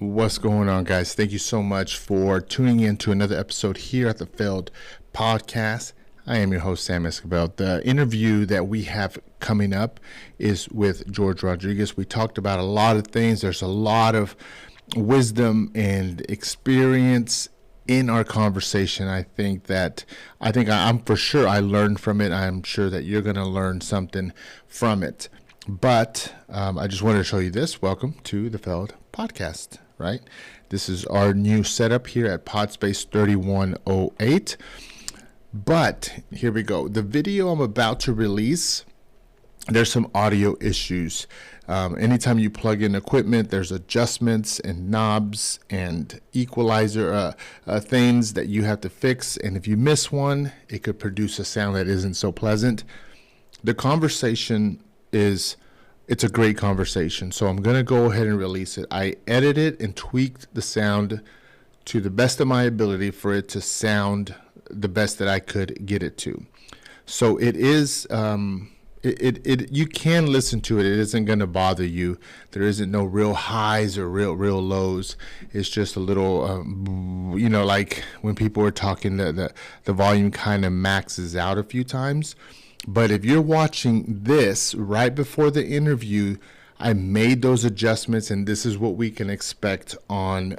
What's going on, guys? Thank you so much for tuning in to another episode here at the Failed Podcast. I am your host, Sam Esquivel. The interview that we have coming up is with Jorge Rodriguez. We talked about a lot of things. There's a lot of wisdom and experience in our conversation. I'm for sure I learned from it. I'm sure that you're going to learn something from it. But I just wanted to show you this. Welcome to the Failed Podcast, right? This is our new setup here at Podspace 3108. But here we go. The video I'm about to release, there's some audio issues. Anytime you plug in equipment, there's adjustments and knobs and equalizer things that you have to fix. And if you miss one, it could produce a sound that isn't so pleasant. The conversation it's a great conversation. So I'm going to go ahead and release it. I edited and tweaked the sound to the best of my ability for it to sound the best that I could get it to. So it is, you can listen to it. It isn't going to bother you. There isn't no real highs or real lows. It's just a little, like when people are talking, the volume kind of maxes out a few times. But if you're watching this right before the interview, I made those adjustments, and this is what we can expect on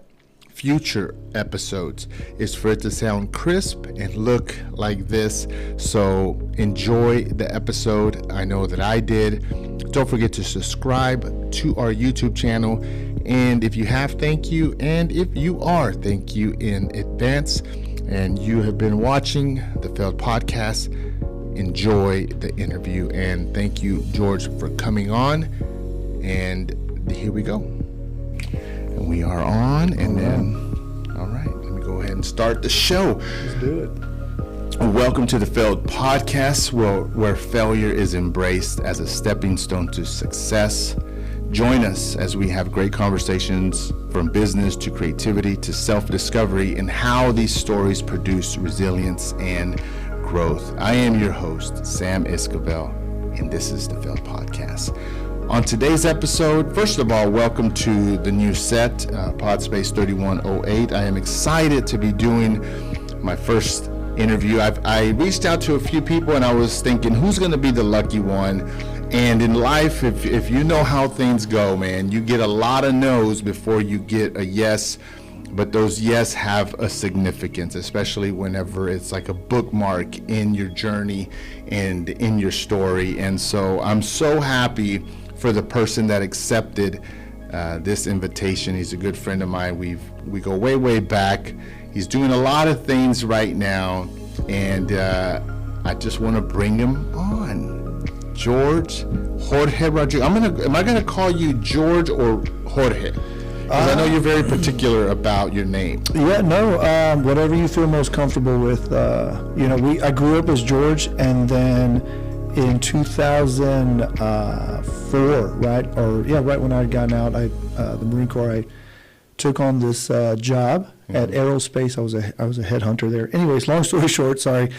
future episodes, is for it to sound crisp and look like this. So enjoy the episode. I know that I did. Don't forget to subscribe to our YouTube channel, and if you have, thank you, and if you are, thank you in advance. And you have been watching the Failed Podcast. Enjoy the interview, and thank you, George, for coming on. And here we go. And we are on, and then, all right, let me go ahead and start the show. Let's do it. Welcome to the Failed Podcast, where failure is embraced as a stepping stone to success. Join us as we have great conversations from business to creativity to self-discovery, and how these stories produce resilience and growth. I am your host, Sam Esquivel, and this is the Failed Podcast. On today's episode, first of all, welcome to the new set, Podspace 3108. I am excited to be doing my first interview. I reached out to a few people, and I was thinking, who's going to be the lucky one? And in life, if you know how things go, man, you get a lot of no's before you get a yes. But those yes have a significance, especially whenever it's like a bookmark in your journey and in your story. And so I'm so happy for the person that accepted this invitation. He's a good friend of mine. We go way back. He's doing a lot of things right now, and I just want to bring him on. Jorge Rodriguez. Am I gonna call you George or Jorge? Because I know you're very particular about your name. Yeah, no, whatever you feel most comfortable with. I grew up as George, and then in 2004, right when I had gotten out, the Marine Corps, I took on this job at Aerospace. I was a headhunter there. Anyways, long story short, sorry.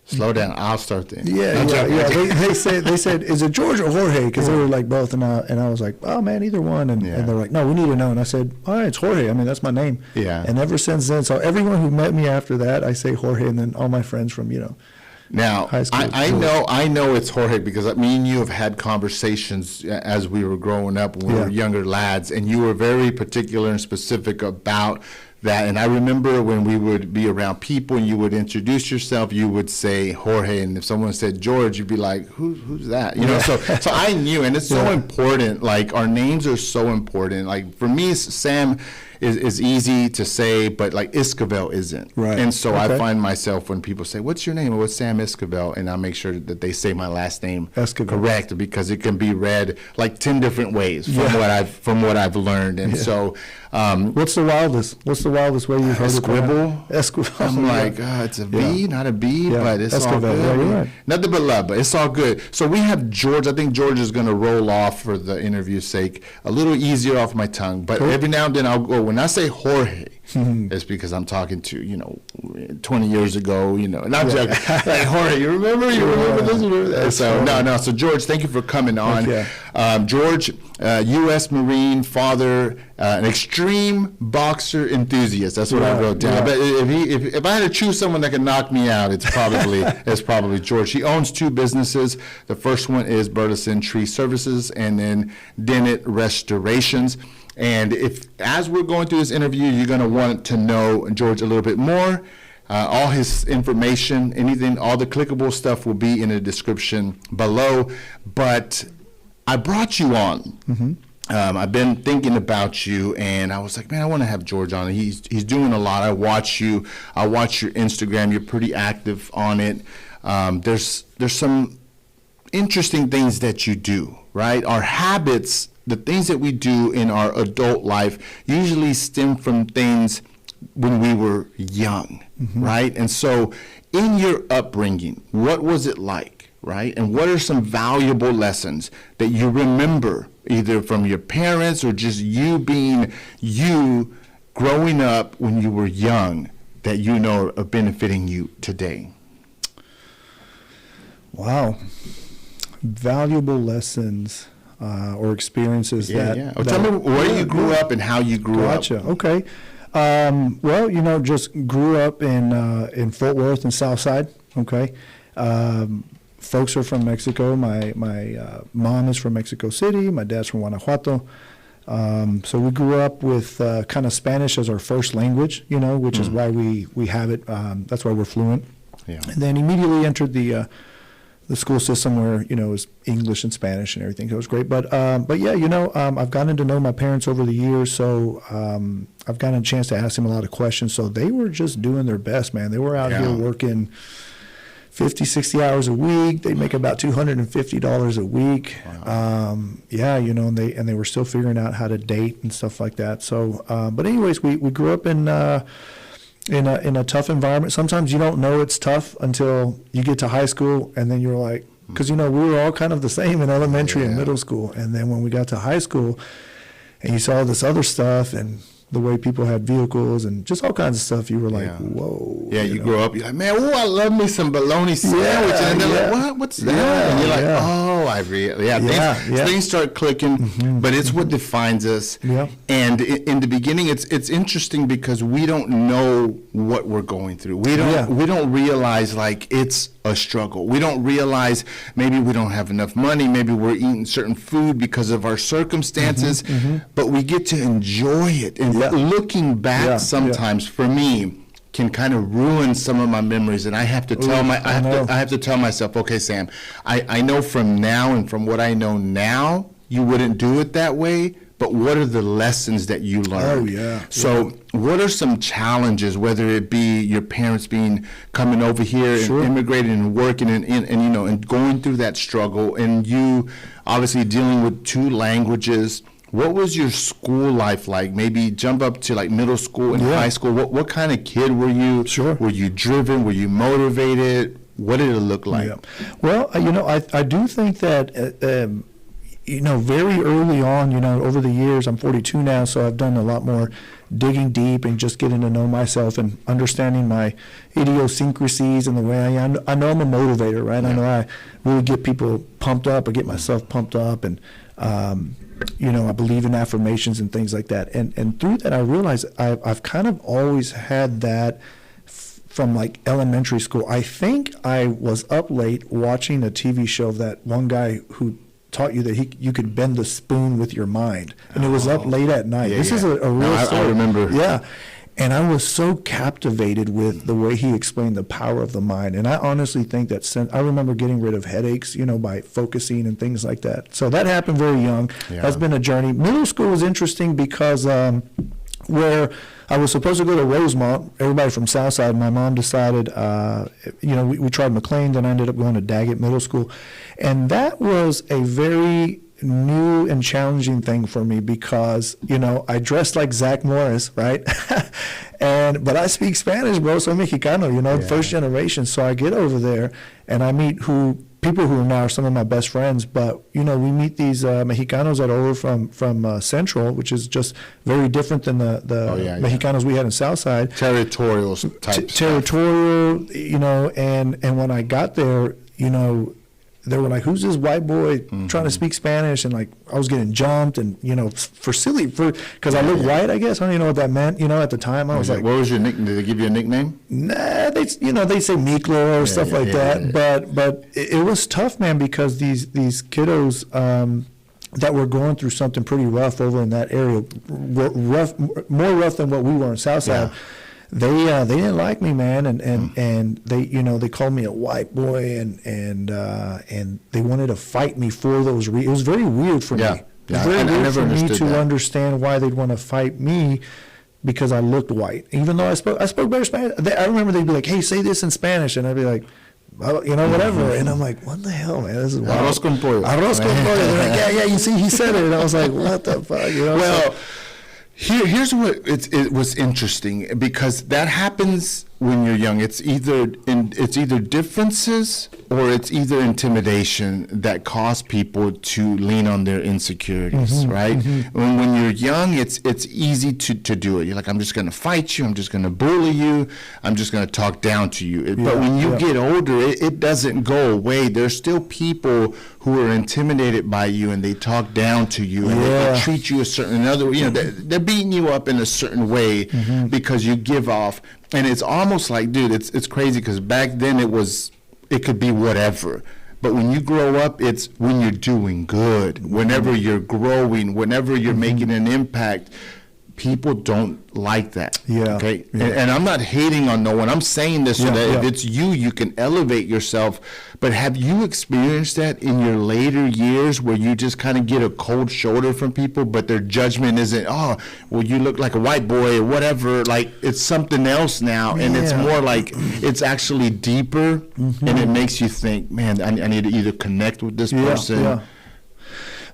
Slow down. I'll start then. Yeah. They said, is it George or Jorge? Because they were like both, and I was like, oh man, either one. And they're like, no, we need to know. And I said, all right, it's Jorge. I mean, that's my name. Yeah. And ever since then, so everyone who met me after that, I say Jorge, and then all my friends from Now, high school. I know it's Jorge because me and you have had conversations as we were growing up when we were younger lads, and you were very particular and specific about that. And I remember when we would be around people and you would introduce yourself, you would say Jorge, and if someone said George, you'd be like, who's that? So I knew, and it's so important. Like, our names are so important. Like, for me, Sam is easy to say, but like Esquivel isn't. Right. And so I find myself, when people say, what's your name? Well, it's Sam Esquivel, and I make sure that they say my last name correct, because it can be read like 10 different ways from what I've learned. And so what's the wildest way you've heard Esquivel? Esquivel. I'm like, it's a V, not a B, but it's all good. Yeah, you're right. Nothing but love, but it's all good. So we have George. I think George is going to roll off, for the interview's sake, a little easier off my tongue. But every now and then I'll go, when I say Jorge, it's because I'm talking to, 20 years ago, and I'm joking. Like, Jorge, you remember this? So, no. So, George, thank you for coming on. George, U.S. Marine, father, an extreme boxer enthusiast. That's what I wrote down. Yeah. But if I had to choose someone that could knock me out, it's probably George. He owns 2 businesses. The first one is Burleson Tree Services, and then Dennett Restorations. And as we're going through this interview, you're going to want to know George a little bit more. All his information, anything, all the clickable stuff will be in the description below. But I brought you on. Mm-hmm. I've been thinking about you, and I was like, man, I want to have George on. He's doing a lot. I watch your Instagram. You're pretty active on it. There's some interesting things that you do, right? Our habits, the things that we do in our adult life, usually stem from things when we were young, mm-hmm. right? And so in your upbringing, what was it like, right? And what are some valuable lessons that you remember either from your parents or just you being you growing up when you were young that you know are benefiting you today? Wow. Valuable lessons or experiences Tell me where you grew up and how you grew up. Gotcha. Okay. Well, just grew up in Fort Worth and Southside. Okay. Folks are from Mexico. My mom is from Mexico City. My dad's from Guanajuato. So we grew up with kind of Spanish as our first language, which is why we have it. That's why we're fluent. Yeah. And then immediately entered the school system where, it was English and Spanish and everything. So it was great. But yeah, I've gotten to know my parents over the years. So I've gotten a chance to ask them a lot of questions. So they were just doing their best, man. They were out here working 50, 60 hours a week. They'd make about $250 a week. Wow. And they were still figuring out how to date and stuff like that. So, but anyways, we grew up in a tough environment. Sometimes you don't know it's tough until you get to high school, and then you're like, because we were all kind of the same in elementary and middle school, and then when we got to high school, and you saw this other stuff and the way people had vehicles and just all kinds of stuff, you were like, whoa. Yeah, you grow up, you're like, man, I love me some bologna sandwich. And they're like, what? What's that? And you're like, things start clicking, but it's what defines us. Yeah. And in the beginning, it's interesting because we don't know what we're going through. We don't realize like it's a struggle. We don't realize maybe we don't have enough money, maybe we're eating certain food because of our circumstances, but we get to enjoy it. And looking back sometimes for me can kind of ruin some of my memories, and I have to tell I have to tell myself, okay, Sam, I know from now and from what I know now, you wouldn't do it that way. But what are the lessons that you learned? So what are some challenges, whether it be your parents coming over here and immigrating and working and going through that struggle, and you obviously dealing with 2 languages? What was your school life like? Maybe jump up to like middle school and high school. What kind of kid were you? Were you driven? Were you motivated? What did it look like? Well, I do think that very early on, over the years, I'm 42 now, so I've done a lot more digging deep and just getting to know myself and understanding my idiosyncrasies and the way I am. I know I'm a motivator, right? I know I really get people pumped up. I get myself pumped up, and I believe in affirmations and things like that. And through that, I realized I've kind of always had that from like elementary school. I think I was up late watching a TV show of that one guy who taught you that you could bend the spoon with your mind, and it was up late at night. This is a real story. I remember. Yeah. And I was so captivated with the way he explained the power of the mind. And I honestly think that I remember getting rid of headaches, by focusing and things like that. So that happened very young. Yeah. That's been a journey. Middle school was interesting because where I was supposed to go to Rosemont, everybody from Southside, my mom decided, we tried McLean, then I ended up going to Daggett Middle School. And that was a very new and challenging thing for me because, I dressed like Zach Morris, right? But I speak Spanish, bro, so Mexicano, first generation. So I get over there and I meet people who are now some of my best friends, but, we meet these Mexicanos that are over from Central, which is just very different than the Mexicanos we had in Southside. Territorial type Territorial, and when I got there, they were like, who's this white boy trying to speak Spanish? And like, I was getting jumped and, because I look white, I guess. I don't even know what that meant, at the time. I was like, what was your nickname? Did they give you a nickname? Nah, they say Miklo or stuff like that. Yeah. But it was tough, man, because these kiddos, that were going through something pretty rough over in that area, more rough than what we were in Southside. Yeah. They didn't like me, man, and they called me a white boy, and they wanted to fight me for those reasons. It was very weird for me. It was very weird for me to understand why they'd want to fight me because I looked white, even though I spoke better Spanish. I remember they'd be like, "Hey, say this in Spanish," and I'd be like, well, whatever. And I'm like, what the hell, man? This is wild. Arroz con pollo. Arroz con pollo. They're like, you see, he said it. And I was like, what the fuck? Well, here's what it was interesting, because that happens when you're young. It's either differences or it's either intimidation that cause people to lean on their insecurities, right? When you're young, it's easy to do it. You're like, I'm just going to fight you. I'm just going to bully you. I'm just going to talk down to you. But when you get older, it doesn't go away. There's still people who are intimidated by you, and they talk down to you, and they treat you a certain way. They're beating you up in a certain way because you give off. And it's almost like, dude, it's crazy, because back then it could be whatever. But when you grow up, it's when you're doing good, whenever you're growing, whenever you're making an impact. People don't like that. Okay. And I'm not hating on no one. I'm saying this so that if it's you can elevate yourself. But have you experienced that in your later years, where you just kind of get a cold shoulder from people, but their judgment isn't, oh, well, you look like a white boy or whatever. Like, it's something else now, and it's more like it's actually deeper, and it makes you think, man, I need to either connect with this person.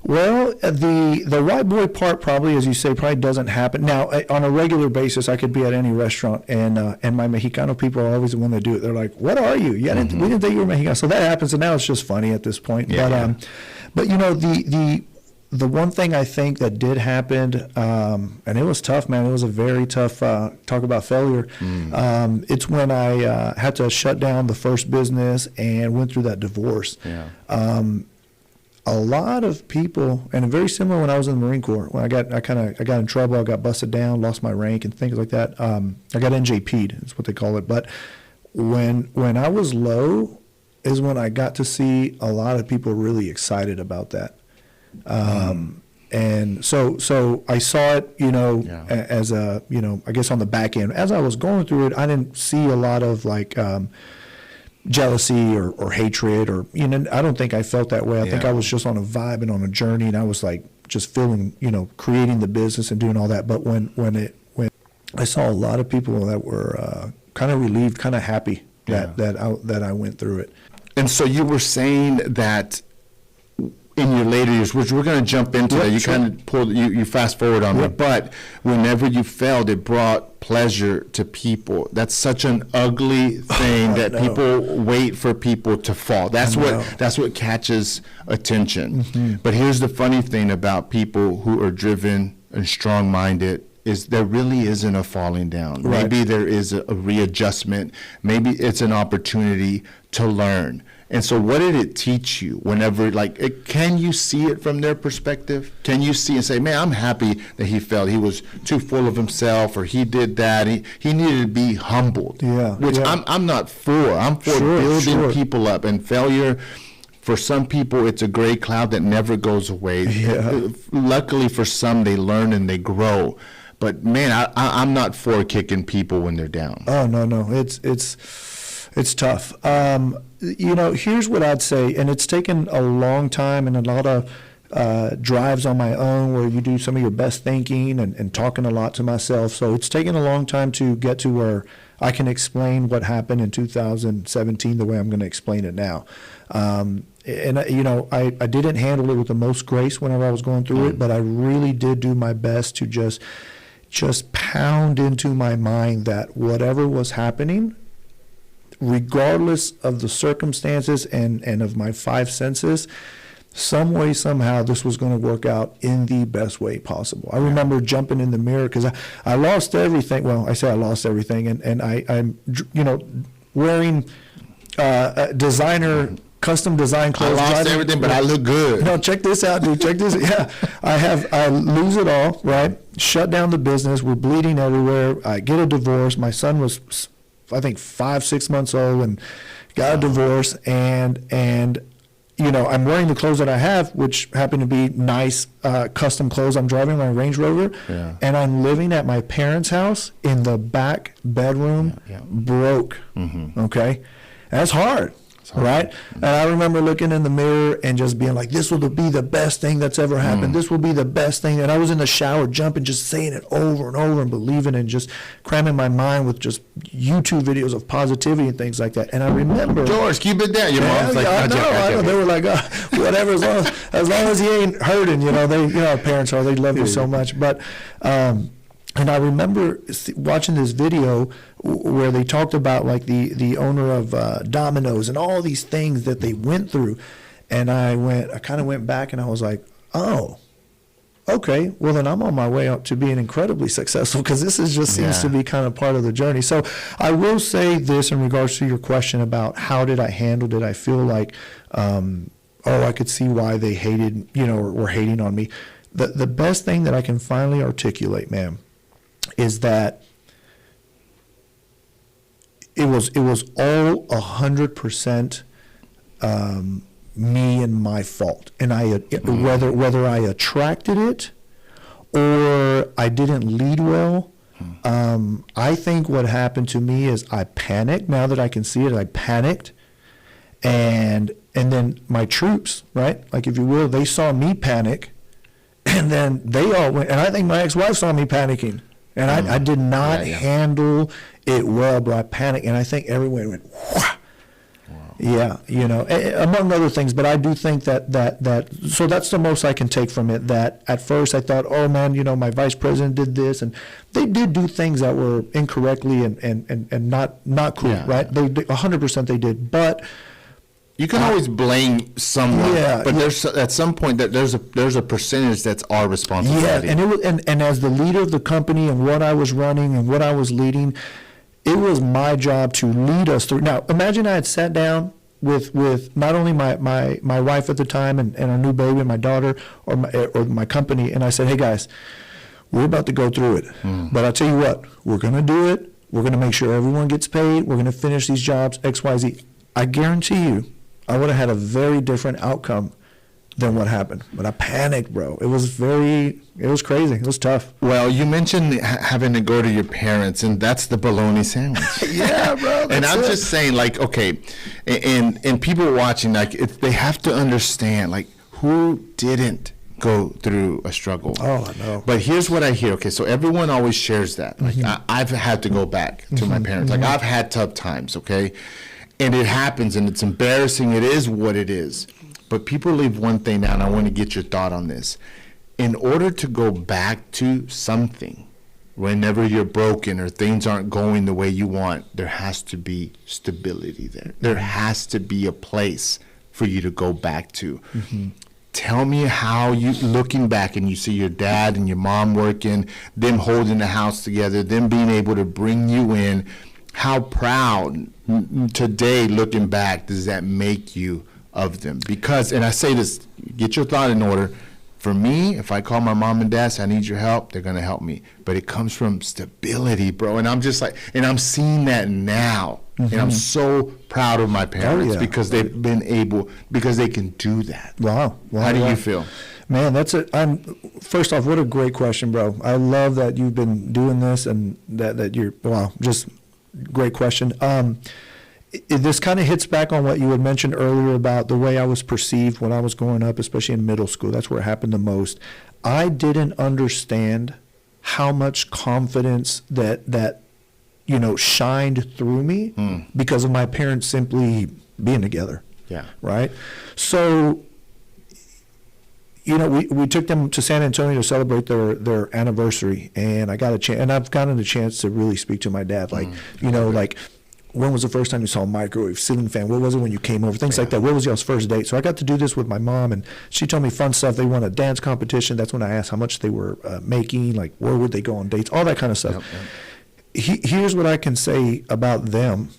Well, the white boy part probably, as you say, probably doesn't happen. Now, on a regular basis, I could be at any restaurant, and my Mexicano people are always the one that do it. They're like, what are you? We didn't think you were Mexicano. So that happens, and now it's just funny at this point. But the one thing I think that did happen, and it was tough, man. It was a very tough, talk about failure. It's when I had to shut down the first business and went through that divorce. A lot of people, and very similar when I was in the Marine Corps, when I got in trouble, I got busted down, lost my rank and things like that. I got NJP'd, is what they call it. But when I was low is when I got to see a lot of people really excited about that. And so I saw it, as a, I guess on the back end. As I was going through it, I didn't see a lot of like jealousy or hatred, or I don't think I felt that way. I think I was just on a vibe and on a journey, and I was like just feeling, creating the business and doing all that. But when I saw a lot of people that were kind of relieved, kind of happy that I went through it. And so you were saying that in your later years, which we're going to jump into that, you kind of pulled, you fast forward on me, but whenever you failed, it brought pleasure to people. That's such an ugly thing that people wait for people to fall. That's what catches attention. But here's the funny thing about people who are driven and strong-minded, is there really isn't a falling down. Maybe there is a readjustment. Maybe it's an opportunity to learn. And so what did it teach you whenever, can you see it from their perspective? Can you see and say, man, I'm happy that he failed. He was too full of himself, or he did that. He needed to be humbled, which I'm not for. I'm for building people up. And failure, for some people, it's a gray cloud that never goes away. Luckily for some, they learn and they grow. But, man, I'm not for kicking people when they're down. Oh, no. It's tough. Here's what I'd say, and it's taken a long time and a lot of drives on my own where you do some of your best thinking and talking a lot to myself. So it's taken a long time to get to where I can explain what happened in 2017 the way I'm going to explain it now. I didn't handle it with the most grace whenever I was going through it, but I really did do my best to just pound into my mind that whatever was happening, regardless of the circumstances and of my five senses, some way, somehow, this was going to work out in the best way possible. I remember jumping in the mirror because I lost everything. Well, I say I lost everything, and I'm wearing designer custom design clothes. I lost everything, but I look good. No, check this out, dude. Check this. Yeah, I lose it all, right? Shut down the business. We're bleeding everywhere. I get a divorce. My son was, I think, 5-6 months old, and got a divorce. And you know, I'm wearing the clothes that I have, which happen to be nice custom clothes. I'm driving my Range Rover, and I'm living at my parents' house in the back bedroom, broke. Okay, that's hard. Right? And I remember looking in the mirror and just being like, this will be the best thing that's ever happened. This will be the best thing. And I was in the shower jumping, just saying it over and over and believing and just cramming my mind with just YouTube videos of positivity and things like that. And I remember, George, keep it down. Your mom's like, I know. They were like, whatever, as long as he ain't hurting, you know, our parents are, they love you so much. But, and I remember watching this video where they talked about like the owner of Domino's and all these things that they went through. And I kind of went back and I was like, oh, okay, well then I'm on my way up to being incredibly successful, because this seems to be kind of part of the journey. So I will say this in regards to your question about how did I handle it. I feel like, I could see why they hated, you know, or were hating on me. The best thing that I can finally articulate, man, is that it was all 100% me and my fault, and whether I attracted it or I didn't lead well. I think what happened to me is I panicked. Now that I can see it, I panicked, and then my troops, right, like if you will, they saw me panic, and then they all went. And I think my ex-wife saw me panicking. And I did not handle it well, bro. I panicked, and I think everyone went, wah. Wow. Yeah, you know, among other things. But I do think that so that's the most I can take from it. That at first I thought, oh man, you know, my vice president did this, and they did do things that were incorrectly and not cool, right? They 100% they did, but. You can always blame someone, but there's at some point that there's a percentage that's our responsibility. Yeah, and as the leader of the company and what I was running and what I was leading, it was my job to lead us through. Now, imagine I had sat down with not only my wife at the time and our new baby and my daughter or my company, and I said, hey guys, we're about to go through it, but I'll tell you what, we're going to do it. We're going to make sure everyone gets paid. We're going to finish these jobs, X, Y, Z. I guarantee you, I would have had a very different outcome than what happened. But I panicked, bro. It was crazy. It was tough. Well, you mentioned having to go to your parents, and that's the bologna sandwich. Yeah, bro. And I'm just saying, like, okay, and people watching, like, they have to understand, like, who didn't go through a struggle? Oh, I know. But here's what I hear. Okay, so everyone always shares that. Like, I've had to go back to my parents. Like, I've had tough times, okay? And it happens, and it's embarrassing. It is what it is. But people leave one thing out, and I want to get your thought on this. In order to go back to something, whenever you're broken or things aren't going the way you want, there has to be stability there. There has to be a place for you to go back to. Tell me how you, looking back, and you see your dad and your mom working, them holding the house together, them being able to bring you in. How proud today, looking back, does that make you of them? Because, and I say this, get your thought in order. For me, if I call my mom and dad, say I need your help, they're going to help me. But it comes from stability, bro. And I'm just like, and I'm seeing that now. And I'm so proud of my parents because they've been able, because they can do that. Wow. How do you feel? Man, first off, what a great question, bro. I love that you've been doing this and that you're, just great question. This kind of hits back on what you had mentioned earlier about the way I was perceived when I was growing up, especially in middle school. That's where it happened the most. I didn't understand how much confidence that shined through me because of my parents simply being together. Yeah. Right? So, we took them to San Antonio to celebrate their anniversary, and I got a chance, and I've gotten a chance to really speak to my dad, like, like, when was the first time you saw a microwave, ceiling fan? What was it when you came over? Things like that. What was y'all's first date? So I got to do this with my mom, and she told me fun stuff. They won a dance competition. That's when I asked how much they were making, like where would they go on dates, all that kind of stuff. Here's what I can say about them.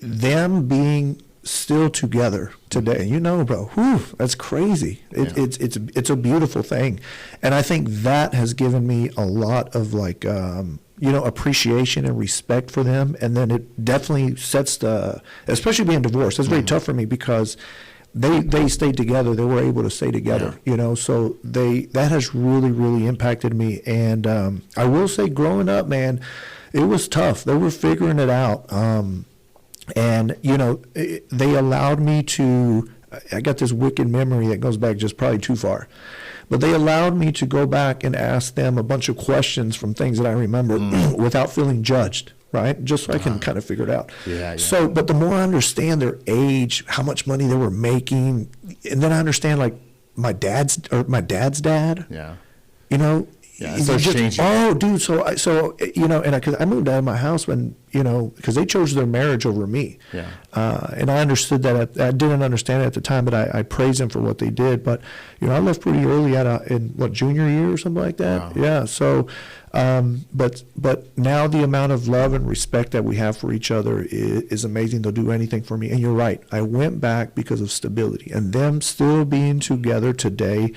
Them being still together today. You know, bro, whew, that's crazy. It's a beautiful thing. And I think that has given me a lot of like, appreciation and respect for them. And then it definitely sets especially being divorced, it's very tough for me because they stayed together. They were able to stay together, so that has really, really impacted me. And I will say growing up, man, it was tough. They were figuring it out. And, they allowed me to, I got this wicked memory that goes back just probably too far. But they allowed me to go back and ask them a bunch of questions from things that I remember without feeling judged, right? Just so I can kind of figure it out. Yeah. So, but the more I understand their age, how much money they were making, and then I understand like my dad's dad. Yeah. Yeah, so dude. So and because I moved out of my house when because they chose their marriage over me. Yeah. And I understood that. I didn't understand it at the time, but I praise them for what they did. But I left pretty early in junior year or something like that. Wow. Yeah. So, but now the amount of love and respect that we have for each other is amazing. They'll do anything for me. And you're right. I went back because of stability and them still being together today.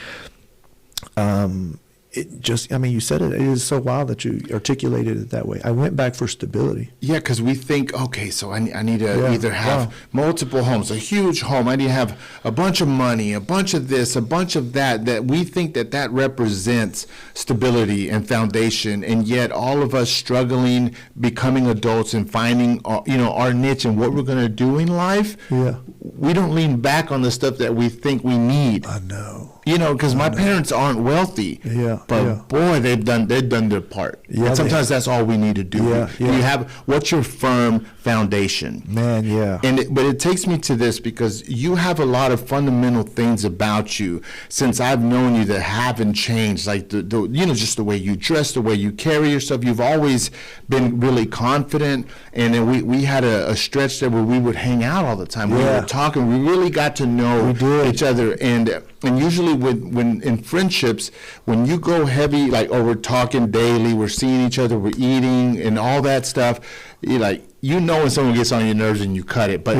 It just, you said it is so wild that you articulated it that way. I went back for stability. Yeah, because we think, okay, so I need to either have multiple homes, a huge home. I need to have a bunch of money, a bunch of this, a bunch of that we think that represents stability and foundation. And yet all of us struggling, becoming adults and finding, our niche and what we're going to do in life, we don't lean back on the stuff that we think we need. I know. Because my parents aren't wealthy. Yeah. But boy, they've done their part. Yeah. And sometimes that's all we need to do. Yeah. You have what's your firm foundation? Man, yeah. But it takes me to this because you have a lot of fundamental things about you since I've known you that haven't changed. Like just the way you dress, the way you carry yourself. You've always been really confident. And then we had a stretch there where we would hang out all the time. We were talking. We really got to know each other. And usually when in friendships, when you go heavy, like, we're talking daily, we're seeing each other, we're eating and all that stuff, when someone gets on your nerves and you cut it. But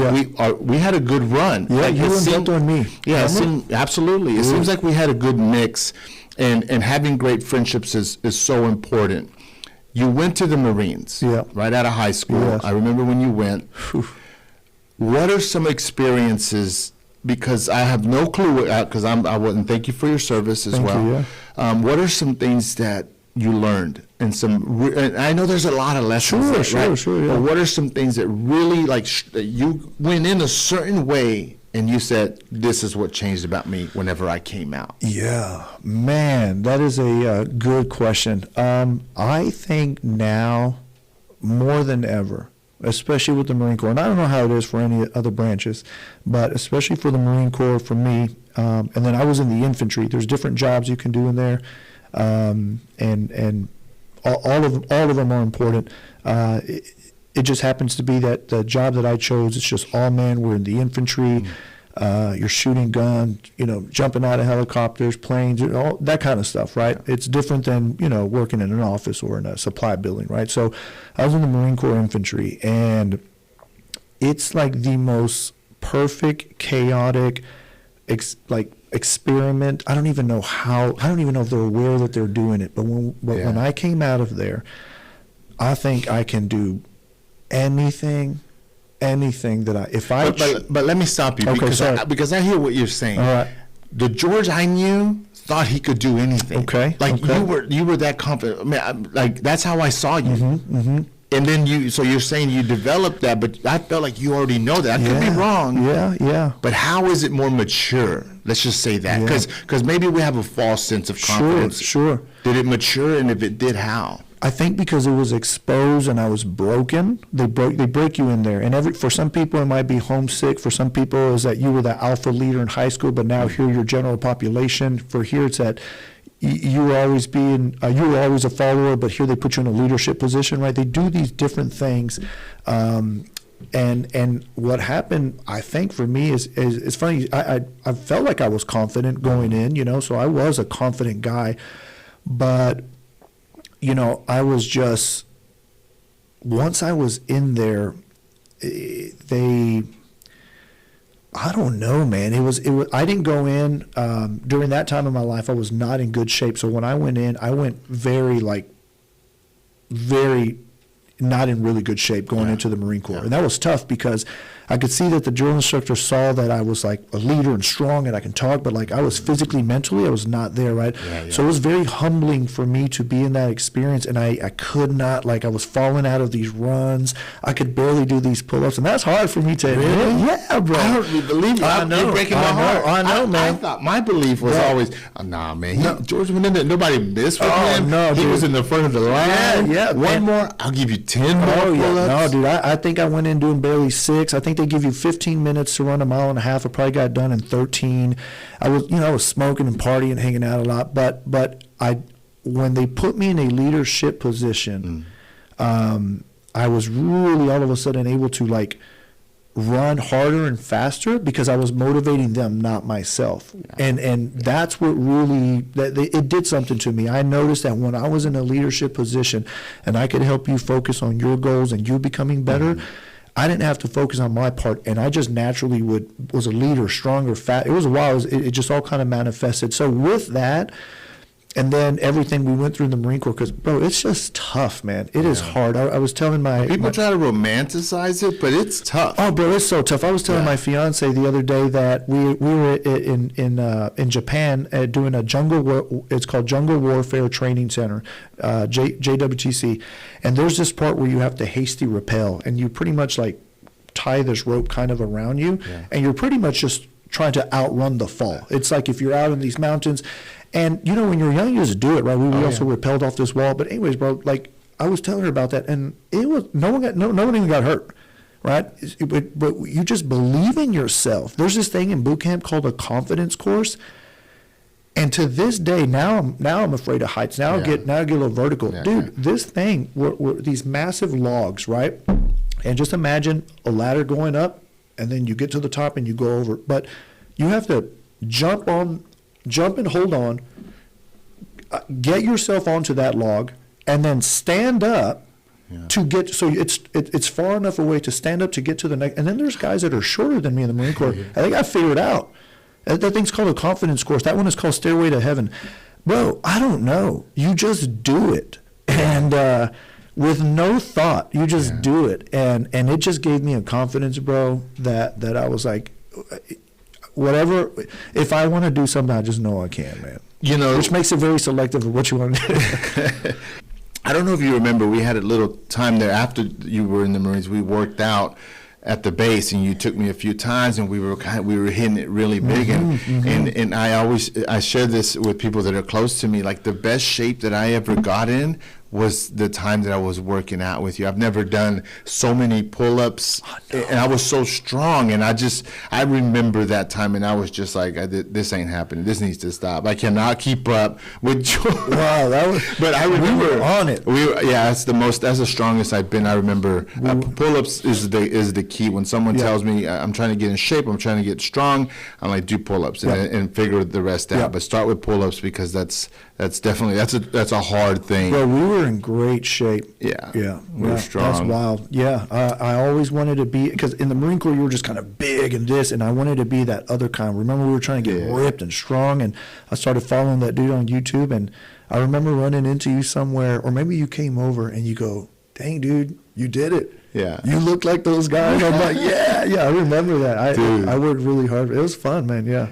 we had a good run. Yeah, you were on me. Yeah, absolutely. It seems like we had a good mix, and having great friendships is so important. You went to the Marines right out of high school. Yes. I remember when you went. What are some experiences? Because I have no clue, because I wouldn't. Thank you for your service as well. You, what are some things that you learned, and and I know there's a lot of lessons. Sure. Yeah. But what are some things that really you went in a certain way, and you said, "This is what changed about me whenever I came out"? Yeah, man, that is a good question. I think now more than ever, especially with the Marine Corps, and I don't know how it is for any other branches, but especially for the Marine Corps, for me, and then I was in the infantry. There's different jobs you can do in there, and all of them are important. It just happens to be that the job that I chose, it's just all men. We're in the infantry. You're shooting guns, jumping out of helicopters, planes, all that kind of stuff, right? It's different than, working in an office or in a supply building, right? So I was in the Marine Corps infantry, and it's like the most perfect, chaotic, experiment. I don't even know if they're aware that they're doing it. But when I came out of there, I think I can do anything that but let me stop you, because I hear what you're saying. All right. The George I knew thought he could do anything. Okay. You were that confident. I mean, that's how I saw you. Mm-hmm. And then you're saying you developed that, but I felt like you already know that. I could be wrong. Yeah. But how is it more mature? Let's just say that, because maybe we have a false sense of confidence. Sure. Did it mature, and if it did, how? I think because it was exposed and I was broken, they break you in there. And for some people it might be homesick. For some people it's that you were the alpha leader in high school, but now here you're general population. For here it's that you were always a follower, but here they put you in a leadership position, right? They do these different things. And what happened, I think, for me is funny. I felt like I was confident going in, so I was a confident guy, but I was just, once I was in there, I don't know, man. It was. I didn't go in during that time of my life. I was not in good shape. So when I went in, I went very not in really good shape going into the Marine Corps. And that was tough because I could see that the drill instructor saw that I was like a leader and strong and I can talk, but like I was physically, mentally, I was not there, right? So it was very humbling for me to be in that experience, and I could not, like I was falling out of these runs. I could barely do these pull-ups, and that's hard for me to admit. Yeah, bro. I don't really believe you. I know. You're breaking my heart. I know, man. I thought my belief was always, nah, man. George, nobody missed with him. No, he was in the front of the line. One more, I'll give you 10 more pull-ups. No, dude, I think I went in doing barely 6. I think they give you 15 minutes to run a mile and a half. I probably got done in 13. I was smoking and partying and hanging out a lot. But when they put me in a leadership position, I was really all of a sudden able to like run harder and faster because I was motivating them, not myself. And that's what really, it did something to me. I noticed that when I was in a leadership position and I could help you focus on your goals and you becoming better, I didn't have to focus on my part, and I just naturally was a leader, stronger, fat. It was a while. It just all kind of manifested. So with that, and then everything we went through in the Marine Corps, because, bro, it's just tough, man. It is hard. I was telling people try to romanticize it, but it's tough. Oh, bro, it's so tough. I was telling my fiance the other day that we were in Japan doing a it's called Jungle Warfare Training Center, JWTC, and there's this part where you have to hasty rappel, and you pretty much like tie this rope kind of around you, and you're pretty much just trying to outrun the fall. It's like if you're out in these mountains. And, you know, when you're young, you just do it, right? We also rappelled off this wall. But anyways, bro, like, I was telling her about that, and it was no one even got hurt, right? But you just believe in yourself. There's this thing in boot camp called a confidence course. And to this day, now I'm afraid of heights. Now I get a little vertical. Dude, this thing, were these massive logs, right? And just imagine a ladder going up, and then you get to the top and you go over. But you have to jump and hold on, get yourself onto that log, and then stand up to get, so it's far enough away to stand up to get to the next. And then there's guys that are shorter than me in the Marine Corps. I think I figured out. That thing's called a confidence course. That one is called Stairway to Heaven. Bro, I don't know. You just do it. And with no thought, you just do it. And it just gave me a confidence, bro, that I was like, whatever, if I want to do something, I just know I can, man. You know, which makes it very selective of what you want to do. I don't know if you remember, we had a little time there after you were in the Marines. We worked out at the base, and you took me a few times, and we were hitting it really big. And I share this with people that are close to me. Like, the best shape that I ever got in was the time that I was working out with you. I've never done so many pull-ups, and I was so strong. And I remember that time, and I was just like, this ain't happening. This needs to stop. I cannot keep up with George. Wow, but I remember we were on it. That's the strongest I've been. I remember pull-ups is the key. When someone tells me I'm trying to get in shape, I'm trying to get strong, I'm like, do pull-ups and figure the rest out. But start with pull-ups, because that's definitely that's a hard thing. Well, we were in great shape. We were strong. That's wild. I always wanted to be, because in the Marine Corps you were just kind of big and this, and I wanted to be that other kind. Remember, we were trying to get ripped and strong, and I started following that dude on YouTube, and I remember running into you somewhere, or maybe you came over and you go, "Dang, dude, you did it. Yeah, you look like those guys." I'm like, I remember that. I worked really hard. It was fun, man.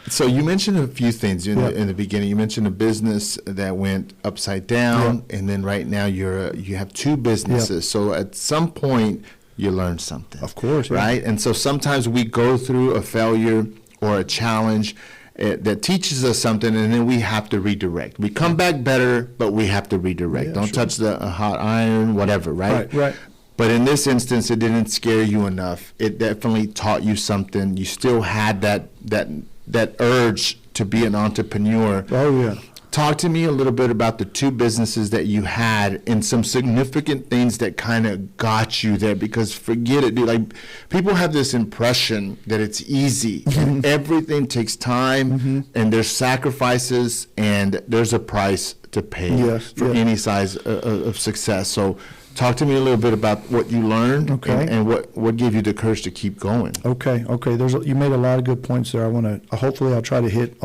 So you mentioned a few things in the beginning. You mentioned a business that went upside down, and then right now you have two businesses. So at some point you learn something. Of course, right? And so sometimes we go through a failure or a challenge that teaches us something, and then we have to redirect. We come back better, but we have to redirect. Don't touch the hot iron, whatever, right? Right. But in this instance, it didn't scare you enough. It definitely taught you something. You still had that urge to be an entrepreneur. Oh, yeah. Talk to me a little bit about the two businesses that you had and some significant things that kind of got you there, because forget it, dude. Like, people have this impression that it's easy. And everything takes time, and there's sacrifices, and there's a price to pay for any size of success. So Talk to me a little bit about what you learned, Okay. and what gave you the courage to keep going. Okay. You made a lot of good points there. I want to, hopefully I'll try to hit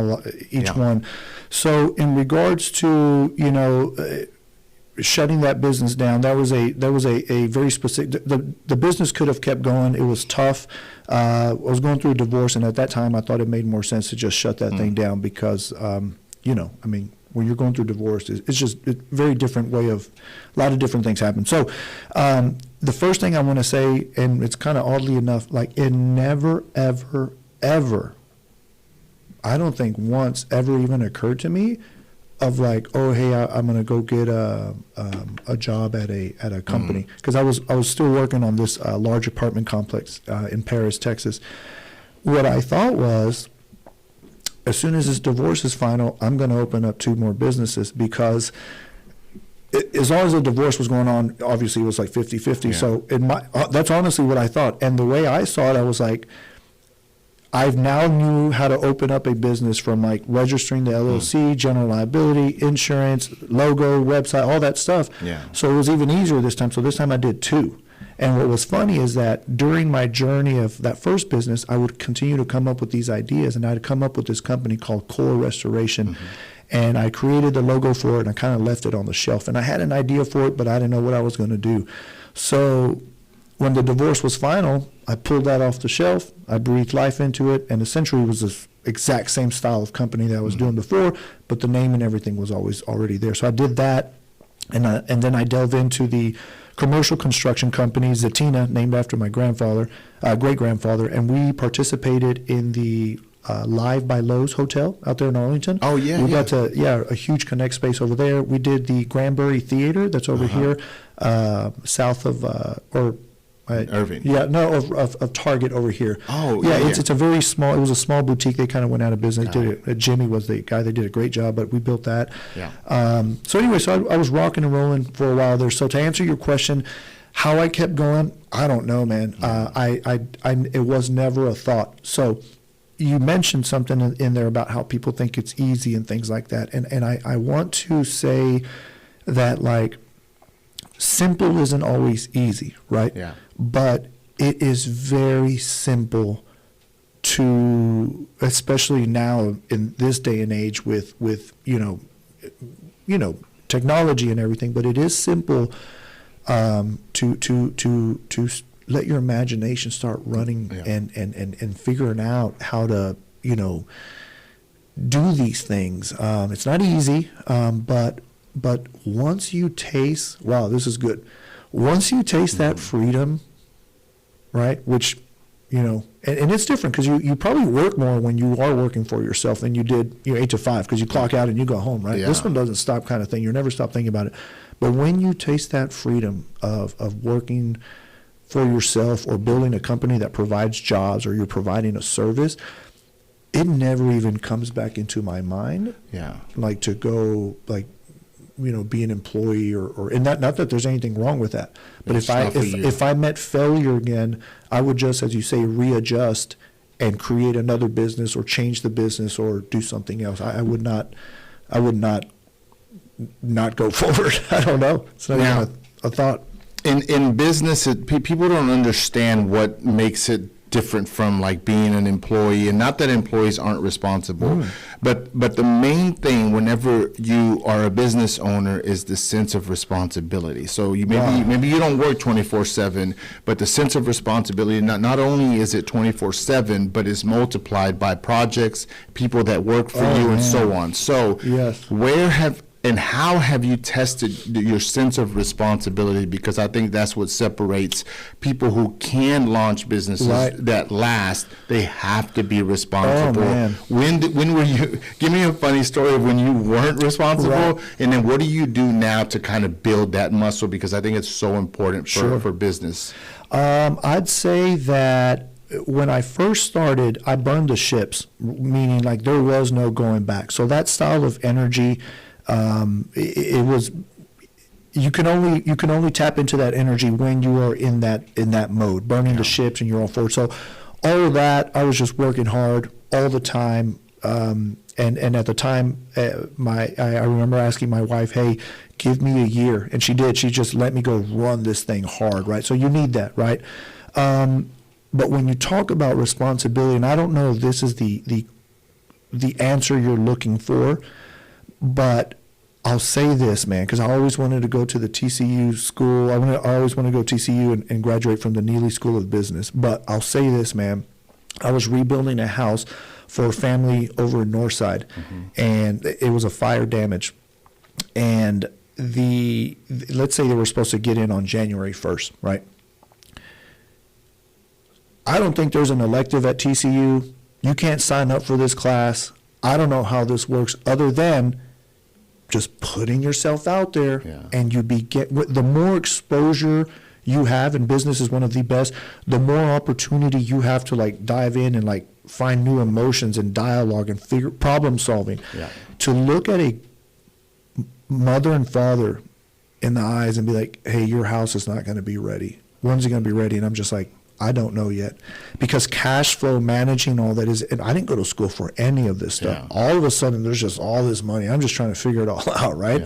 each one. So in regards to, shutting that business down, that was a very specific, the business could have kept going. It was tough. I was going through a divorce, and at that time I thought it made more sense to just shut that thing down because, when you're going through divorce, it's just a very different way of, a lot of different things happen. So the first thing I want to say, and it's kind of oddly enough, like it never, ever, ever, I don't think once ever even occurred to me of like, oh, hey, I'm going to go get a job at a company. Because I was still working on this large apartment complex in Paris, Texas. What I thought was, as soon as this divorce is final, I'm going to open up 2 more businesses because as long as the divorce was going on, obviously it was like 50-50. Yeah. So that's honestly what I thought. And the way I saw it, I was like, I've now knew how to open up a business from like registering the LLC, general liability, insurance, logo, website, all that stuff. Yeah. So it was even easier this time. So this time I did 2. And what was funny is that during my journey of that first business, I would continue to come up with these ideas, and I'd come up with this company called Core Restoration. And I created the logo for it, and I kind of left it on the shelf. And I had an idea for it, but I didn't know what I was going to do. So when the divorce was final, I pulled that off the shelf, I breathed life into it, and essentially it was the exact same style of company that I was doing before, but the name and everything was always already there. So I did that, and then I delved into the commercial construction company, Zatina, named after my grandfather, great-grandfather, and we participated in the Live by Lowe's Hotel out there in Arlington. Oh, yeah. We got to, a huge connect space over there. We did the Granbury Theater that's over here, south of, Irving. Yeah, no, of Target over here. Oh, yeah. It's a very small, it was a small boutique. They kind of went out of business. Jimmy was the guy. They did a great job, but we built that. Yeah. So anyway, I was rocking and rolling for a while there. So to answer your question, how I kept going, I don't know, man. It was never a thought. So you mentioned something in there about how people think it's easy and things like that. And I want to say that, like, simple isn't always easy, right? Yeah. But it is very simple to, especially now in this day and age with technology and everything. But it is simple to let your imagination start running and figuring out how to do these things. It's not easy, but once you taste, wow, this is good. Once you taste that freedom, right, which, and it's different because you probably work more when you are working for yourself than you did 8 to 5 because you clock out and you go home, right? Yeah. This one doesn't stop kind of thing. You never stop thinking about it. But when you taste that freedom of working for yourself or building a company that provides jobs or you're providing a service, it never even comes back into my mind. Yeah. Like to go, like, be an employee or and not that there's anything wrong with that. But if I met failure again, I would just, as you say, readjust and create another business or change the business or do something else. I would not go forward. I don't know. It's not even a thought. In business, people don't understand what makes it different from like being an employee, and not that employees aren't responsible, but the main thing whenever you are a business owner is the sense of responsibility. So you maybe you don't work 24/7, but the sense of responsibility not only is it 24/7, but is multiplied by projects, people that work for you, and so on. So how have you tested your sense of responsibility? Because I think that's what separates people who can launch businesses that last. They have to be responsible. Oh, man. When were you? Give me a funny story of when you weren't responsible, and then what do you do now to kind of build that muscle? Because I think it's so important for business. I'd say that when I first started, I burned the ships, meaning like there was no going back. So that style of energy. It was, you can only tap into that energy when you are in that mode, burning the ships and you're all forward. So all of that, I was just working hard all the time, And at the time, I remember asking my wife, hey, give me a year. And she did. She just let me go run this thing hard, right? So you need that, right? But when you talk about responsibility, and I don't know if this is the answer you're looking for, but I'll say this, man, because I always wanted to go to the TCU school. I always want to go to TCU and graduate from the Neely School of Business. But I'll say this, man. I was rebuilding a house for a family over in Northside, and it was a fire damage. And let's say they were supposed to get in on January 1st, right? I don't think there's an elective at TCU. You can't sign up for this class. I don't know how this works other than just putting yourself out there, and the more exposure you have, and business is one of the best, the more opportunity you have to like dive in and like find new emotions and dialogue and figure problem solving. To look at a mother and father in the eyes and be like, hey, your house is not going to be ready. When's it going to be ready? And I'm just like, I don't know yet, because cash flow, managing all that is, and I didn't go to school for any of this stuff. All of a sudden, there's just all this money. I'm just trying to figure it all out, right?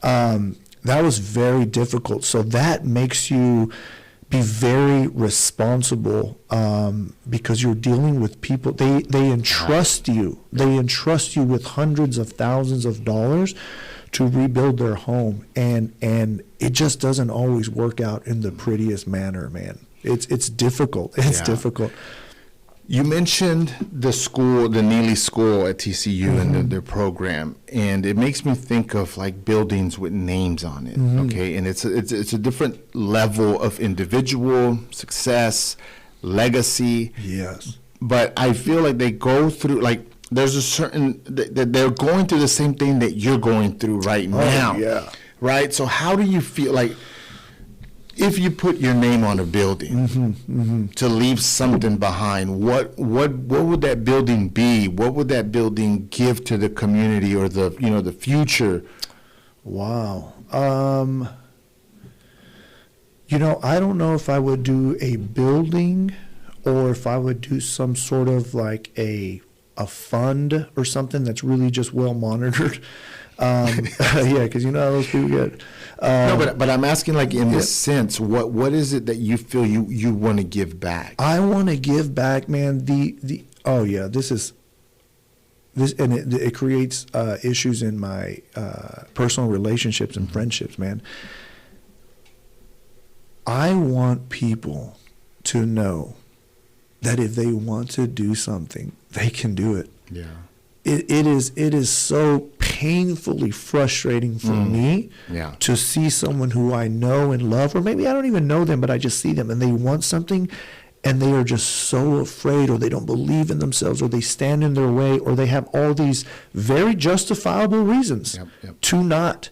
That was very difficult. So that makes you be very responsible, because you're dealing with people. They entrust you. They entrust you with hundreds of thousands of dollars to rebuild their home, and it just doesn't always work out in the prettiest manner, man. It's difficult. It's difficult. You mentioned the school, the Neely School at TCU, and their program, and it makes me think of like buildings with names on it. Okay, and it's a different level of individual success, legacy. Yes. But I feel like they go through there's a certain they're going through the same thing that you're going through right now. Yeah. Right. So how do you feel like, if you put your name on a building to leave something behind, what would that building be? What would that building give to the community or the future? Wow. I don't know if I would do a building or if I would do some sort of like a fund or something that's really just well monitored. Because how those people get. No, but I'm asking, like, in this sense, what is it that you feel you want to give back? I want to give back, man. This and it creates issues in my personal relationships and friendships, man. I want people to know that if they want to do something, they can do it. Yeah. It is so painfully frustrating for me to see someone who I know and love, or maybe I don't even know them, but I just see them and they want something and they are just so afraid, or they don't believe in themselves, or they stand in their way, or they have all these very justifiable reasons to not.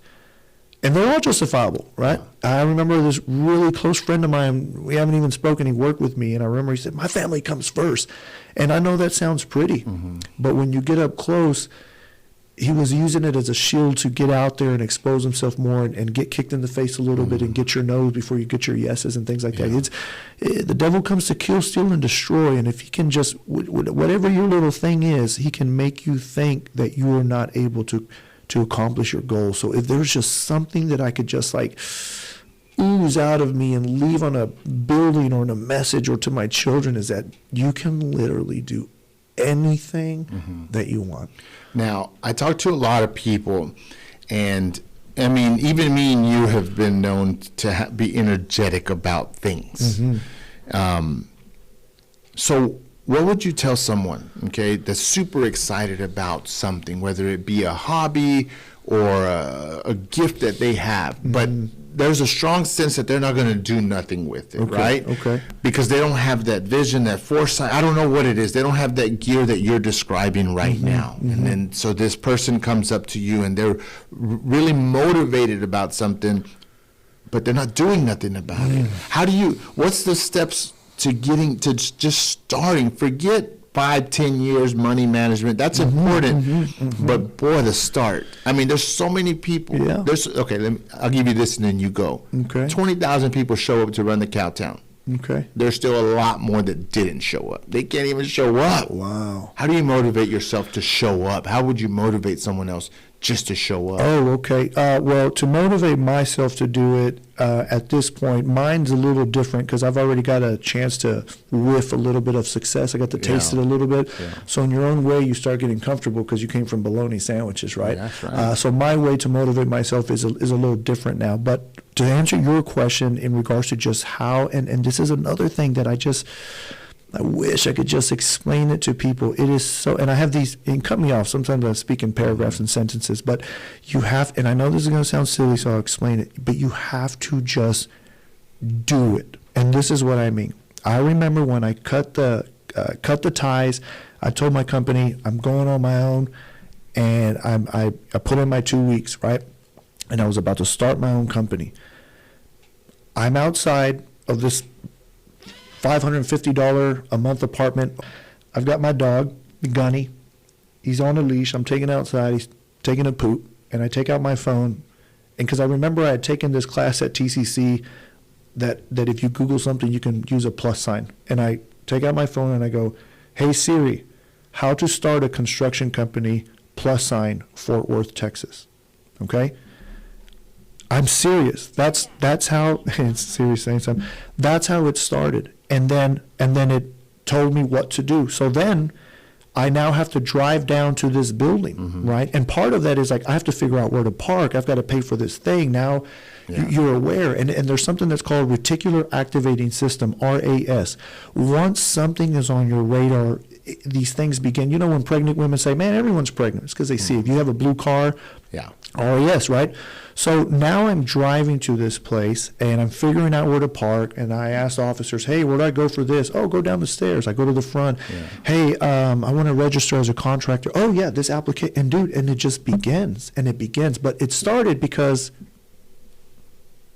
And they're all justifiable, right? I remember this really close friend of mine, we haven't even spoken, he worked with me, and I remember he said, my family comes first. And I know that sounds pretty, but when you get up close, he was using it as a shield to get out there and expose himself more and get kicked in the face a little bit and get your no's before you get your yeses and things like that. The devil comes to kill, steal, and destroy, and if he can just, whatever your little thing is, he can make you think that you are not able to accomplish your goal. So if there's just something that I could just like ooze out of me and leave on a building or in a message or to my children, is that you can literally do anything that you want. Now, I talk to a lot of people, and I mean, even me and you have been known to be energetic about things. So what would you tell someone, okay, that's super excited about something, whether it be a hobby or a gift that they have, but there's a strong sense that they're not going to do nothing with it, right? Okay. Because they don't have that vision, that foresight. I don't know what it is. They don't have that gear that you're describing right now. And then so this person comes up to you and they're really motivated about something, but they're not doing nothing about it. What's the steps to getting to just starting? Forget 5-10 years money management, that's important, but boy, the start. I mean, there's so many people. I'll give you this and then you go. 20,000 people show up to run the Cowtown. Okay. There's still a lot more that didn't show up. They can't even show up. Wow. How do you motivate yourself to show up? How would you motivate someone else just to show up? Oh, okay. Well, to motivate myself to do it at this point, mine's a little different because I've already got a chance to whiff a little bit of success. I got to taste it a little bit. Yeah. So in your own way, you start getting comfortable because you came from bologna sandwiches, right? Yeah, that's right. So my way to motivate myself is a little different now. But to answer your question in regards to just how, and this is another thing that I wish I could just explain it to people. It is so, and I have these, and cut me off, sometimes I speak in paragraphs and sentences, but you have, and I know this is going to sound silly, so I'll explain it, but you have to just do it. And this is what I mean. I remember when I cut the ties, I told my company, I'm going on my own, and I put in my 2 weeks, right? And I was about to start my own company. I'm outside of this $550 a month apartment. I've got my dog, Gunny. He's on a leash. I'm taking outside. He's taking a poop. And I take out my phone. And because I remember I had taken this class at TCC that if you Google something, you can use a plus sign. And I take out my phone and I go, hey, Siri, how to start a construction company, plus sign, Fort Worth, Texas. Okay? I'm serious. That's how it's serious saying something. That's how it started. And then it told me what to do. So then I now have to drive down to this building, right? And part of that is like I have to figure out where to park. I've got to pay for this thing. Now you're aware. And there's something that's called reticular activating system, RAS. Once something is on your radar, these things begin. You know when pregnant women say, man, everyone's pregnant. It's because they see if you have a blue car, RAS, right? So now I'm driving to this place, and I'm figuring out where to park, and I ask officers, hey, where do I go for this? Oh, go down the stairs. I go to the front. Yeah. Hey, I want to register as a contractor. Oh, yeah, this application. And, dude, and it just begins, and it begins. But it started because,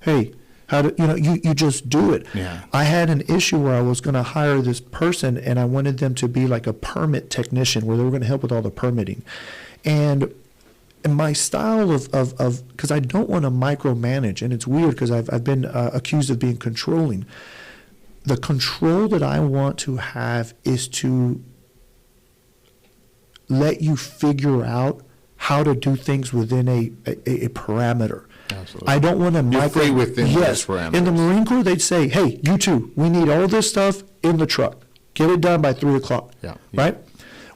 hey, you just do it. Yeah. I had an issue where I was going to hire this person, and I wanted them to be like a permit technician where they were going to help with all the permitting. And my style of because I don't want to micromanage, and it's weird because I've been accused of being controlling. The control that I want to have is to let you figure out how to do things within a parameter. Absolutely. I don't want to micro within those parameters. In the Marine Corps, they'd say, "Hey, you two, we need all this stuff in the truck. Get it done by 3:00." Right?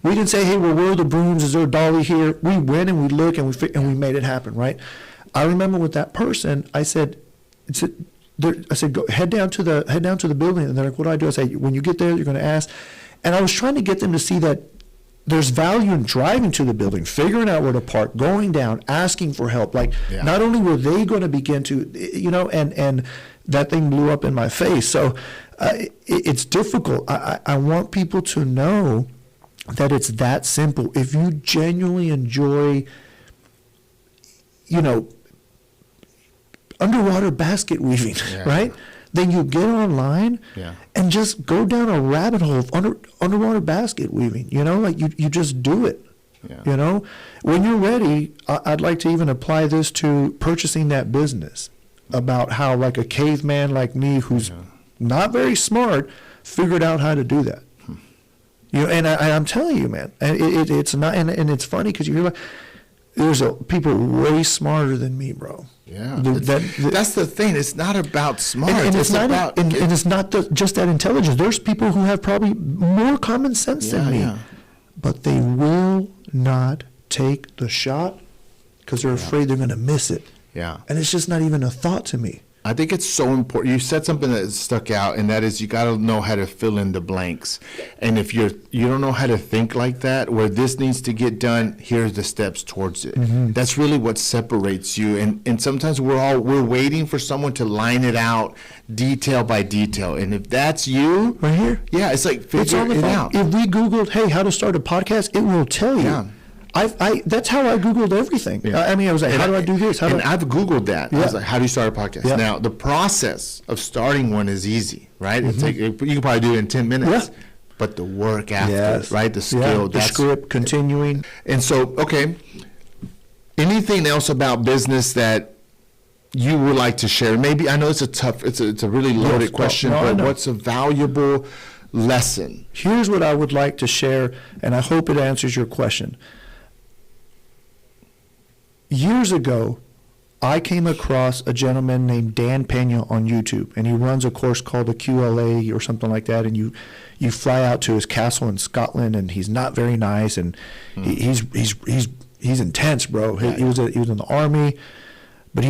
We didn't say, hey, well, where are the brooms? Is there a dolly here? We went and we looked and we made it happen, right? I remember with that person, I said, go head down to the building, and they're like, what do I do? I say, when you get there, you're going to ask. And I was trying to get them to see that there's value in driving to the building, figuring out where to park, going down, asking for help. Like, not only were they going to begin to, and that thing blew up in my face. So it's difficult. I want people to know that it's that simple. If you genuinely enjoy, underwater basket weaving, right? Then you get online and just go down a rabbit hole of underwater basket weaving. You just do it. When you're ready, I'd like to even apply this to purchasing that business, about how like a caveman like me who's not very smart figured out how to do that. And I'm telling you, man, and it's not, and it's funny because you hear like, there's people way smarter than me, bro. Yeah, that's the thing. It's not about smart. And it's not about, and it's not just that intelligence. There's people who have probably more common sense than me, but they will not take the shot because they're afraid they're going to miss it. Yeah, and it's just not even a thought to me. I think it's so important. You said something that stuck out, and that is you got to know how to fill in the blanks. And if you don't know how to think like that, where this needs to get done, here's the steps towards it. That's really what separates you. And sometimes we're waiting for someone to line it out detail by detail. And if that's you, right here, it's like figure it out. If we Googled, hey, how to start a podcast, it will tell you. Yeah. That's how I Googled everything. Yeah. I was like, how do I do this? I've Googled that. I was like, how do you start a podcast? Yeah. Now, the process of starting one is easy, right? You can probably do it in 10 minutes. Yeah. But the work after, right? The skill. The script, continuing. And so, okay, anything else about business that you would like to share? Maybe, I know it's a really loaded question, but what's a valuable lesson? Here's what I would like to share, and I hope it answers your question. Years ago, I came across a gentleman named Dan Pena on YouTube, and he runs a course called the QLA or something like that, and you fly out to his castle in Scotland, and he's not very nice, and he's intense, bro. He was in the army, but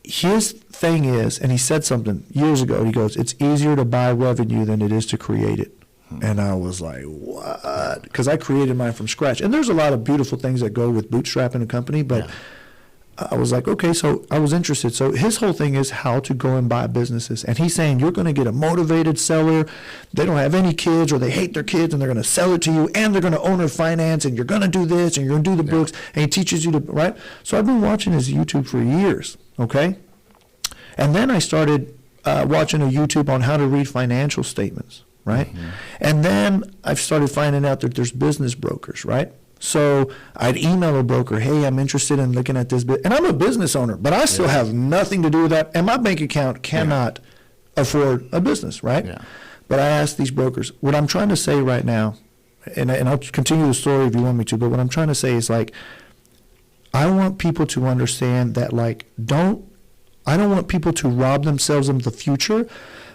his thing is, and he said something years ago, he goes, it's easier to buy revenue than it is to create it. And I was like, what? Because I created mine from scratch. And there's a lot of beautiful things that go with bootstrapping a company, but I was like, okay, so I was interested. So his whole thing is how to go and buy businesses. And he's saying you're going to get a motivated seller. They don't have any kids or they hate their kids and they're going to sell it to you and they're going to owner finance and you're going to do this and you're going to do the books. And he teaches you to, right? So I've been watching his YouTube for years, okay? And then I started watching a YouTube on how to read financial statements, right? And then I've started finding out that there's business brokers, right? So I'd email a broker, hey, I'm interested in looking at this and I'm a business owner, but I still have nothing to do with that, and my bank account cannot afford a business, right? But I asked these brokers, what I'm trying to say right now, and I'll continue the story if you want me to, but what I'm trying to say is, like, I want people to understand that, like, I don't want people to rob themselves of the future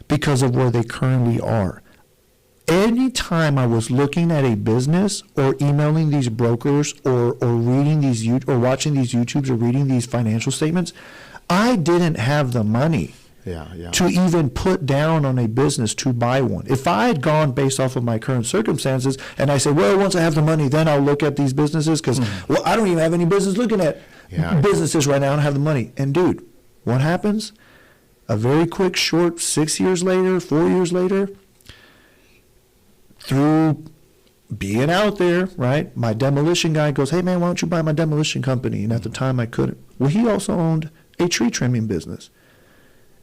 because of where they currently are. Anytime I was looking at a business or emailing these brokers or reading these or watching these YouTubes or reading these financial statements, I didn't have the money to even put down on a business to buy one. If I had gone based off of my current circumstances and I said, well, once I have the money, then I'll look at these businesses because, well, I don't even have any business looking at businesses right now. I don't have the money. And, dude, what happens? A very quick, short 6 years later, 4 years later, through being out there, right, my demolition guy goes, hey, man, why don't you buy my demolition company? And at the time, I couldn't. Well, he also owned a tree trimming business.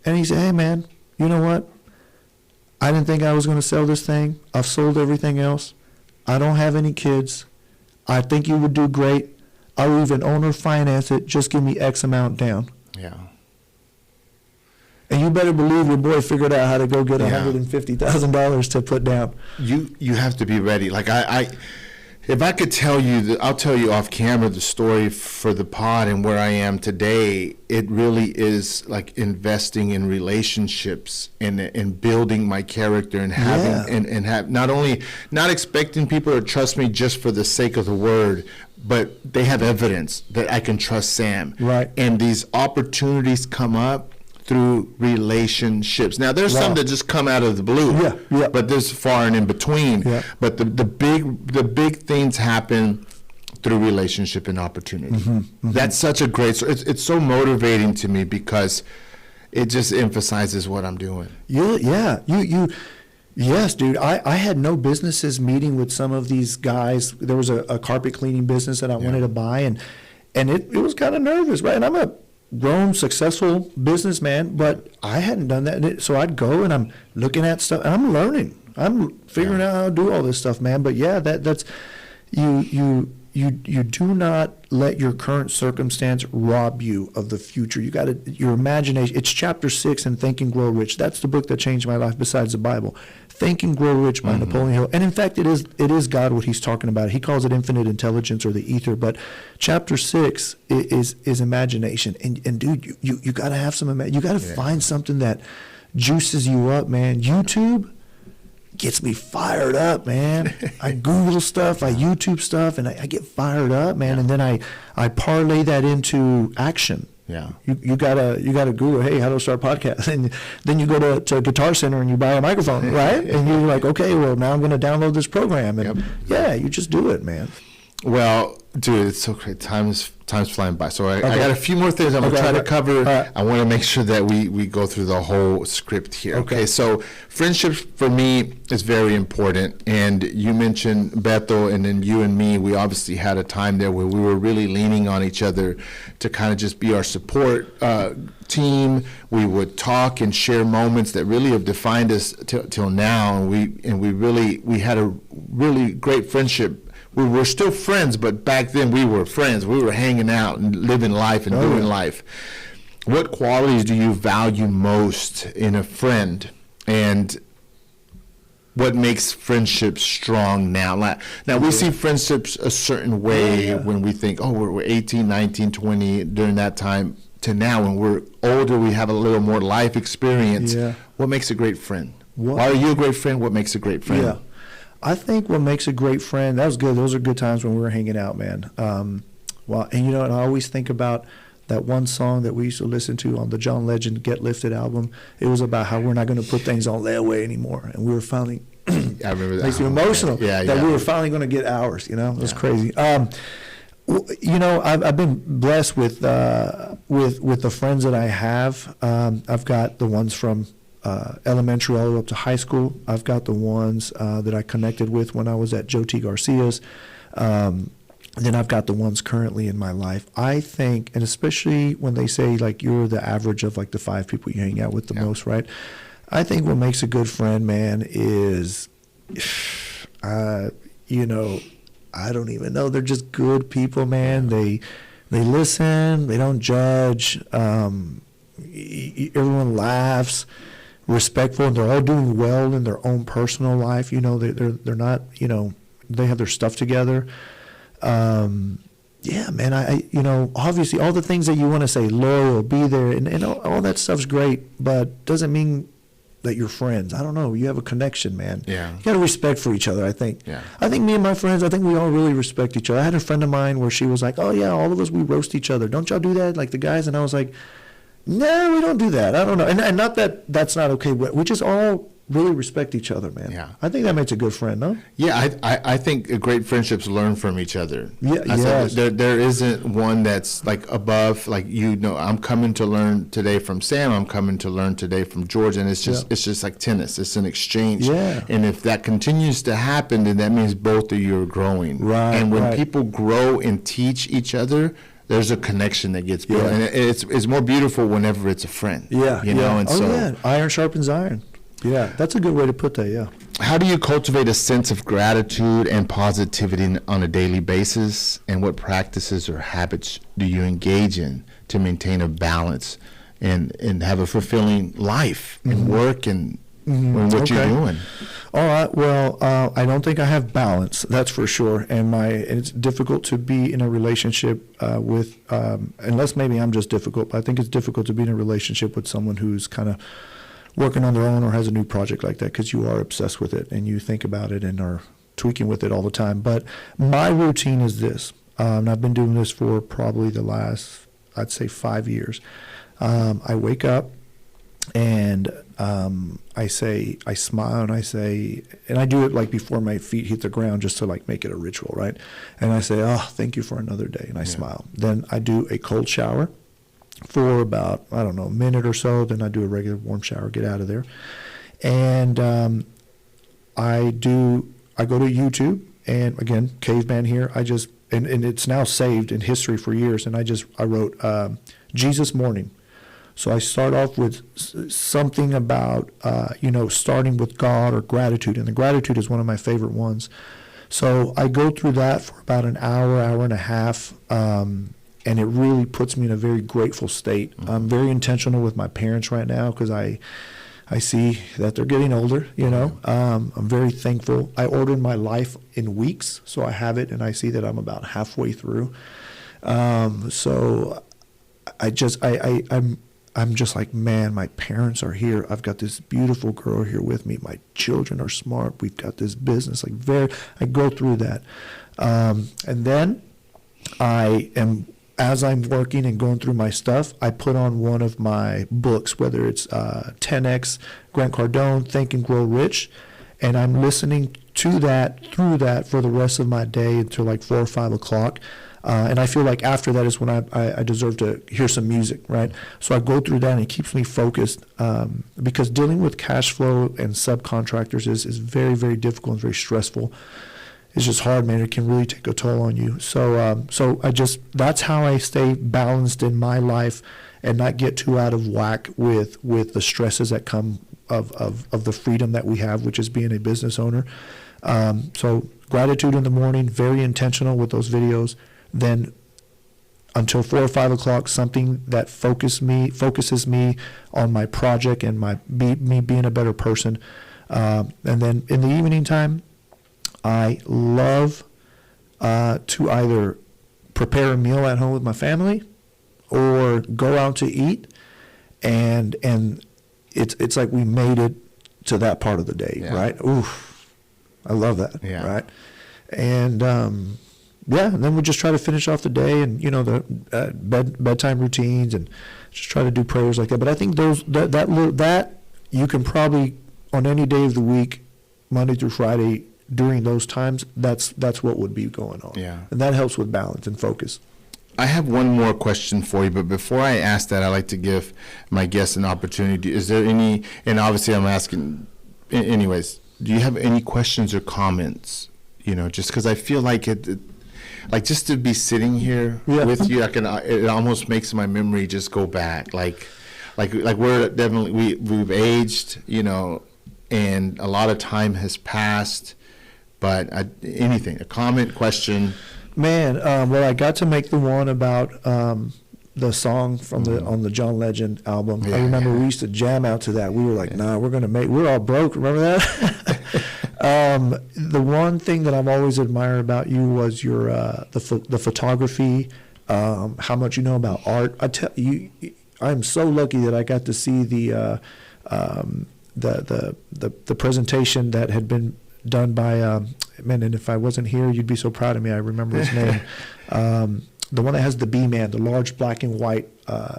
And he said, hey, man, you know what? I didn't think I was going to sell this thing. I've sold everything else. I don't have any kids. I think you would do great. I will even owner finance it. Just give me X amount down. Yeah. And you better believe your boy figured out how to go get $150,000 to put down. You have to be ready. Like if I could tell you, I'll tell you off camera the story for the pod and where I am today. It really is like investing in relationships and building my character and having and have not expecting people to trust me just for the sake of the word, but they have evidence that I can trust Sam. Right. And these opportunities come up through relationships. Now, there's some that just come out of the blue, but there's far and in between. But the big things happen through relationship and opportunity. That's such a great story. It's so motivating to me because it just emphasizes what I'm doing. Yes, dude. I had no businesses meeting with some of these guys. There was a carpet cleaning business that I wanted to buy, and it was kind of nervous, right? And I'm a grown, successful businessman, but I hadn't done that. So I'd go and I'm looking at stuff and I'm learning. I'm figuring out how to do all this stuff, man. But yeah, that's you do not let your current circumstance rob you of the future. You got to, your imagination. It's chapter 6 in Think and Grow Rich. That's the book that changed my life besides the Bible. Think and Grow Rich by Napoleon Hill. And in fact, it is God what he's talking about. He calls it infinite intelligence or the ether. But chapter 6 is imagination. And dude, you got to have some, you got to find something that juices you up, man. YouTube gets me fired up, man. I Google stuff, I YouTube stuff, and I get fired up, man. And then I parlay that into action. You gotta Google, hey, how to start a podcast, and then you go to Guitar Center and you buy a microphone, right? And you're like, okay, well, now I'm going to download this program, and you just do it, man. Well, dude, it's so great. Time's flying by. So I got a few more things I'm going to try to cover. I want to make sure that we go through the whole script here. Okay, so friendship for me is very important. And you mentioned Beto, and then you and me, we obviously had a time there where we were really leaning on each other to kind of just be our support team. We would talk and share moments that really have defined us till now. And we had a really great friendship. We were still friends, but back then we were friends. We were hanging out and living life and doing life. what qualities do you value most in a friend, and what makes friendships strong now? Now we see friendships a certain way when we think, oh, we're 18, 19, 20, during that time, to now when we're older, we have a little more life experience. Yeah. What makes a great friend? Why are you a great friend? What makes a great friend? Yeah. I think what makes a great friend, that was good. Those are good times when we were hanging out, man. Well, and you know, and I always think about that one song that we used to listen to on the John Legend Get Lifted album. It was about how we're not going to put things on layaway anymore. And we were finally, I remember that. Makes you emotional. Yeah, that we were finally going to get ours, you know? It was crazy. You know, I've been blessed with the friends that I have. I've got the ones from elementary all the way up to high school. I've got the ones that I connected with when I was at Joe T. Garcia's. Then I've got the ones currently in my life. I think, and especially when they say like you're the average of like the 5 people you hang out with the most, right? I think what makes a good friend, man, is, you know, I don't even know. They're just good people, man. They listen. They don't judge. Everyone laughs. Respectful, and they're all doing well in their own personal life. You know, they're not. You know, they have their stuff together. Yeah, man. I you know, obviously all the things that you want to say, loyal, be there, and all that stuff's great, but doesn't mean that you're friends. I don't know. You have a connection, man. Yeah. You got a respect for each other, I think. Yeah. I think me and my friends, I think we all really respect each other. I had a friend of mine where she was like, oh, yeah, all of us, we roast each other. Don't y'all do that, like the guys? And I was like, no, we don't do that. I don't know. And not that that's not okay, but we just all really respect each other, man. Yeah. I think that makes a good friend, no? Yeah, I think great friendships learn from each other. Yeah, yes. There isn't one that's like above, like, you know, I'm coming to learn today from Sam, I'm coming to learn today from George, and it's just like tennis. It's an exchange. Yeah. And if that continues to happen, then that means both of you are growing. Right. And when people grow and teach each other, there's a connection that gets built. And it's more beautiful whenever it's a friend. Yeah. You know, and so iron sharpens iron. Yeah, that's a good way to put that, yeah. How do you cultivate a sense of gratitude and positivity on a daily basis? And what practices or habits do you engage in to maintain a balance and have a fulfilling life and work and what you're doing? All right. Well, I don't think I have balance. That's for sure. And it's difficult to be in a relationship with, unless maybe I'm just difficult. But I think it's difficult to be in a relationship with someone who's kind of working on their own or has a new project like that, because you are obsessed with it and you think about it and are tweaking with it all the time. But my routine is this, and I've been doing this for probably the last, I'd say, 5 years. I wake up and I smile and I say, and I do it like before my feet hit the ground just to like make it a ritual, right? And I say, oh, thank you for another day, and I smile. Then I do a cold shower for about, I don't know, a minute or so. Then I do a regular warm shower, get out of there. And I go to YouTube, and again, caveman here, and it's now saved in history for years, and I wrote Jesus Morning. So I start off with something about, starting with God or gratitude, and the gratitude is one of my favorite ones. So I go through that for about an hour, hour and a half, and it really puts me in a very grateful state. I'm very intentional with my parents right now because I see that they're getting older, you know. I'm very thankful. I ordered my life in weeks, so I have it, and I see that I'm about halfway through. So I'm just like, man, my parents are here. I've got this beautiful girl here with me. My children are smart. We've got this business. I go through that. And then as I'm working and going through my stuff, I put on one of my books, whether it's 10X, Grant Cardone, Think and Grow Rich, and I'm listening to that, through that, for the rest of my day until like 4 or 5 o'clock. And I feel like after that is when I deserve to hear some music, right? So I go through that, and it keeps me focused, because dealing with cash flow and subcontractors is very, very difficult and very stressful. It's just hard, man. It can really take a toll on you. So that's how I stay balanced in my life and not get too out of whack with the stresses that come of the freedom that we have, which is being a business owner. So gratitude in the morning, very intentional with those videos. Then until 4 or 5 o'clock, something that focuses me on my project and me being a better person. And then in the evening time, I love to either prepare a meal at home with my family or go out to eat, and it's like we made it to that part of the day, right? Oof, I love that, right? And and then we just try to finish off the day, and the bedtime routines, and just try to do prayers like that. But I think that you can probably on any day of the week, Monday through Friday, during those times, that's what would be going on. Yeah. And that helps with balance and focus. I have one more question for you, but before I ask that, I like to give my guests an opportunity. Is there any, and obviously I'm asking, anyways, do you have any questions or comments? Just because I feel like like just to be sitting here with you, it almost makes my memory just go back. Like we're definitely, we've aged, and a lot of time has passed. But anything, a comment, question? Man, well, I got to make the one about the song from on the John Legend album. I remember we used to jam out to that. We were like, nah, we're all broke. Remember that? The one thing that I've always admired about you was your the photography, how much you know about art. I tell you, I'm so lucky that I got to see the presentation that had been done by and if I wasn't here, you'd be so proud of me. I remember his name. The one that has the B-Man, the large black and white.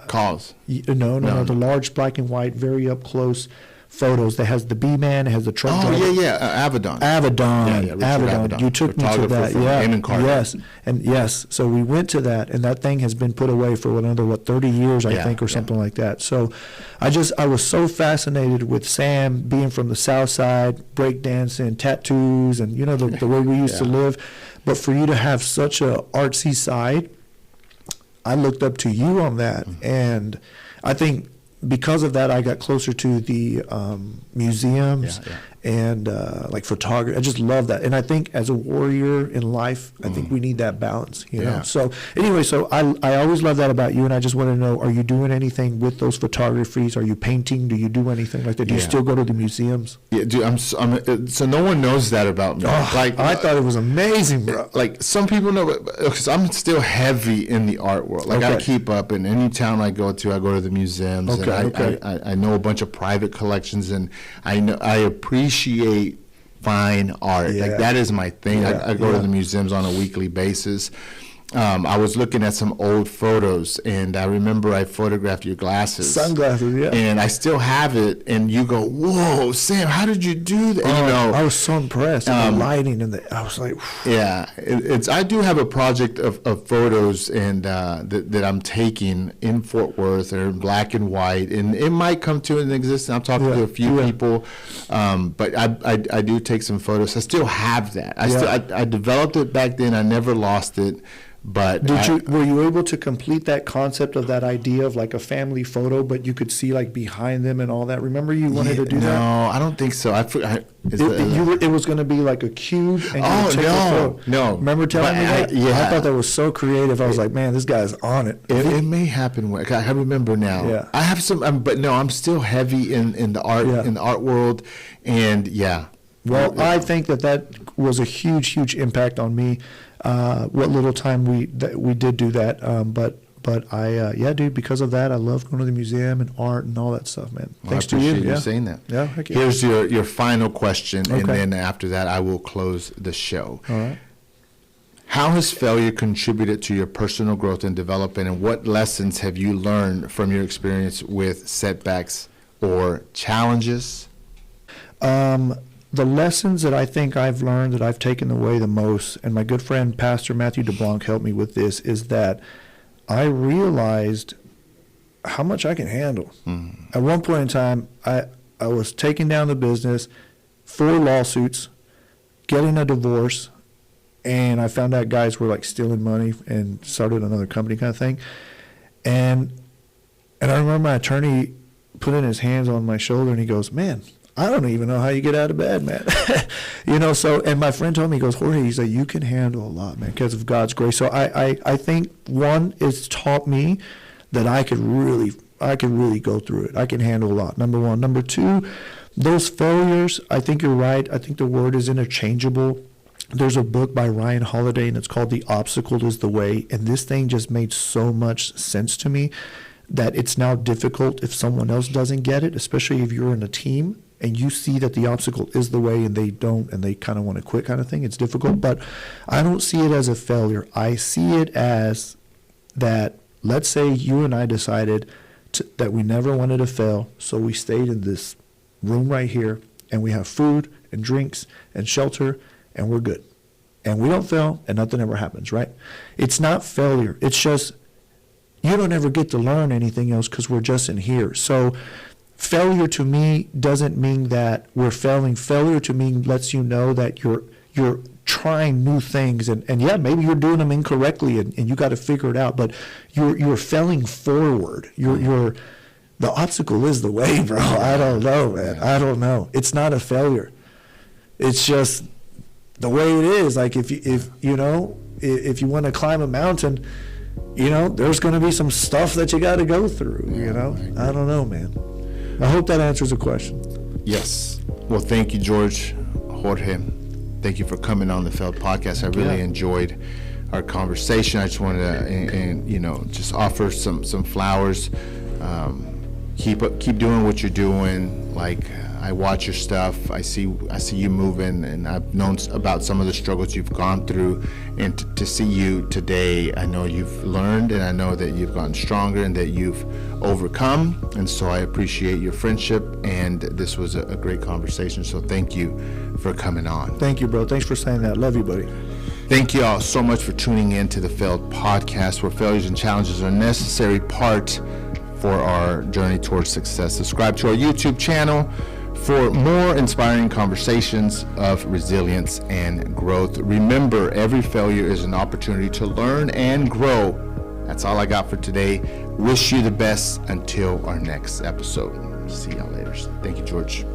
Cause. No, the large black and white, very up close photos that has the B-Man, it has the truck driver. Avedon. Avedon. You took me to that. Yes. And yes, so we went to that, and that thing has been put away for another 30 years, I think, or something like that. So I was so fascinated with Sam being from the South Side, breakdancing, tattoos, and the way we used to live. But for you to have such a artsy side, I looked up to you on that, and I think because of that, I got closer to the museums and like photography. I just love that. And I think as a warrior in life, I think we need that balance, you know. So anyway, so I always love that about you, and I just want to know, are you doing anything with those photographies? Are you painting? Do you do anything like that? Do you still go to the museums? Yeah, dude, so no one knows that about me. I thought it was amazing, bro. Like some people know, because I'm still heavy in the art world. Like I keep up in any town I go to the museums. I know a bunch of private collections, and I appreciate fine art. Like that is my thing. I go to the museums on a weekly basis. I was looking at some old photos, and I remember I photographed your sunglasses, and I still have it. And you go, "Whoa, Sam, how did you do that?" I was so impressed. The lighting and I was like, I do have a project of photos and that I'm taking in Fort Worth. They're in black and white, and it might come to an existence. I'm talking to a few people, but I do take some photos. I still have that. I developed it back then. I never lost it. But were you able to complete that concept of that idea of like a family photo, but you could see like behind them and all that? Remember you wanted to do that? No, I don't think so. It was going to be like a cube. And no. Remember telling me that? I thought that was so creative. I was like, man, this guy's on it. It may happen. I remember now. Yeah. I have some, but no, I'm still heavy in the art in the art world, and Well, I think that was a huge impact on me. What little time we did do that, but I dude, because of that, I love going to the museum and art and all that stuff, man. Thanks to you. I appreciate you saying that. Yeah, heck yeah. Here's your final question, and then after that, I will close the show. All right. How has failure contributed to your personal growth and development, and what lessons have you learned from your experience with setbacks or challenges? The lessons that I think I've learned, that I've taken away the most, and my good friend Pastor Matthew DeBlanc helped me with this, is that I realized how much I can handle. Mm-hmm. At one point in time, I was taking down the business, 4 lawsuits, getting a divorce, and I found out guys were like stealing money and started another company kind of thing. And I remember my attorney putting his hands on my shoulder, and he goes, "Man, I don't even know how you get out of bed, man. So, and my friend told me, he goes, Jorge, he's like, you can handle a lot, man, because of God's grace. So I think, one, it's taught me that I could really go through it. I can handle a lot, number one. Number two, those failures, I think you're right. I think the word is interchangeable. There's a book by Ryan Holiday, and it's called The Obstacle is the Way. And this thing just made so much sense to me that it's now difficult if someone else doesn't get it, especially if you're in a team and you see that the obstacle is the way and they don't, and they kind of want to quit kind of thing. It's difficult, but I don't see it as a failure. I see it as that, let's say you and I decided that we never wanted to fail, so we stayed in this room right here, and we have food and drinks and shelter, and we're good. And we don't fail, and nothing ever happens, right? It's not failure. It's just you don't ever get to learn anything else because we're just in here. So failure to me doesn't mean that we're failing. Failure to me lets you know that you're trying new things, and yeah, maybe you're doing them incorrectly, and you got to figure it out. But you're failing forward. The obstacle is the way, bro. I don't know, man. I don't know. It's not a failure. It's just the way it is. Like if you want to climb a mountain, there's going to be some stuff that you got to go through. I don't know, man. I hope that answers the question. Yes. Well, thank you, Jorge. Thank you for coming on the Failed Podcast. I really enjoyed our conversation. I just wanted to, just offer some flowers. Keep doing what you're doing. Like, I watch your stuff. I see you moving, and I've known about some of the struggles you've gone through. And to see you today, I know you've learned, and I know that you've gotten stronger and that you've overcome. And so I appreciate your friendship, and this was a great conversation. So thank you for coming on. Thank you, bro. Thanks for saying that. Love you, buddy. Thank you all so much for tuning in to the Failed Podcast, where failures and challenges are a necessary part for our journey towards success. Subscribe to our YouTube channel for more inspiring conversations of resilience and growth. Remember, every failure is an opportunity to learn and grow. That's all I got for today. Wish you the best until our next episode. See y'all later. Thank you, George.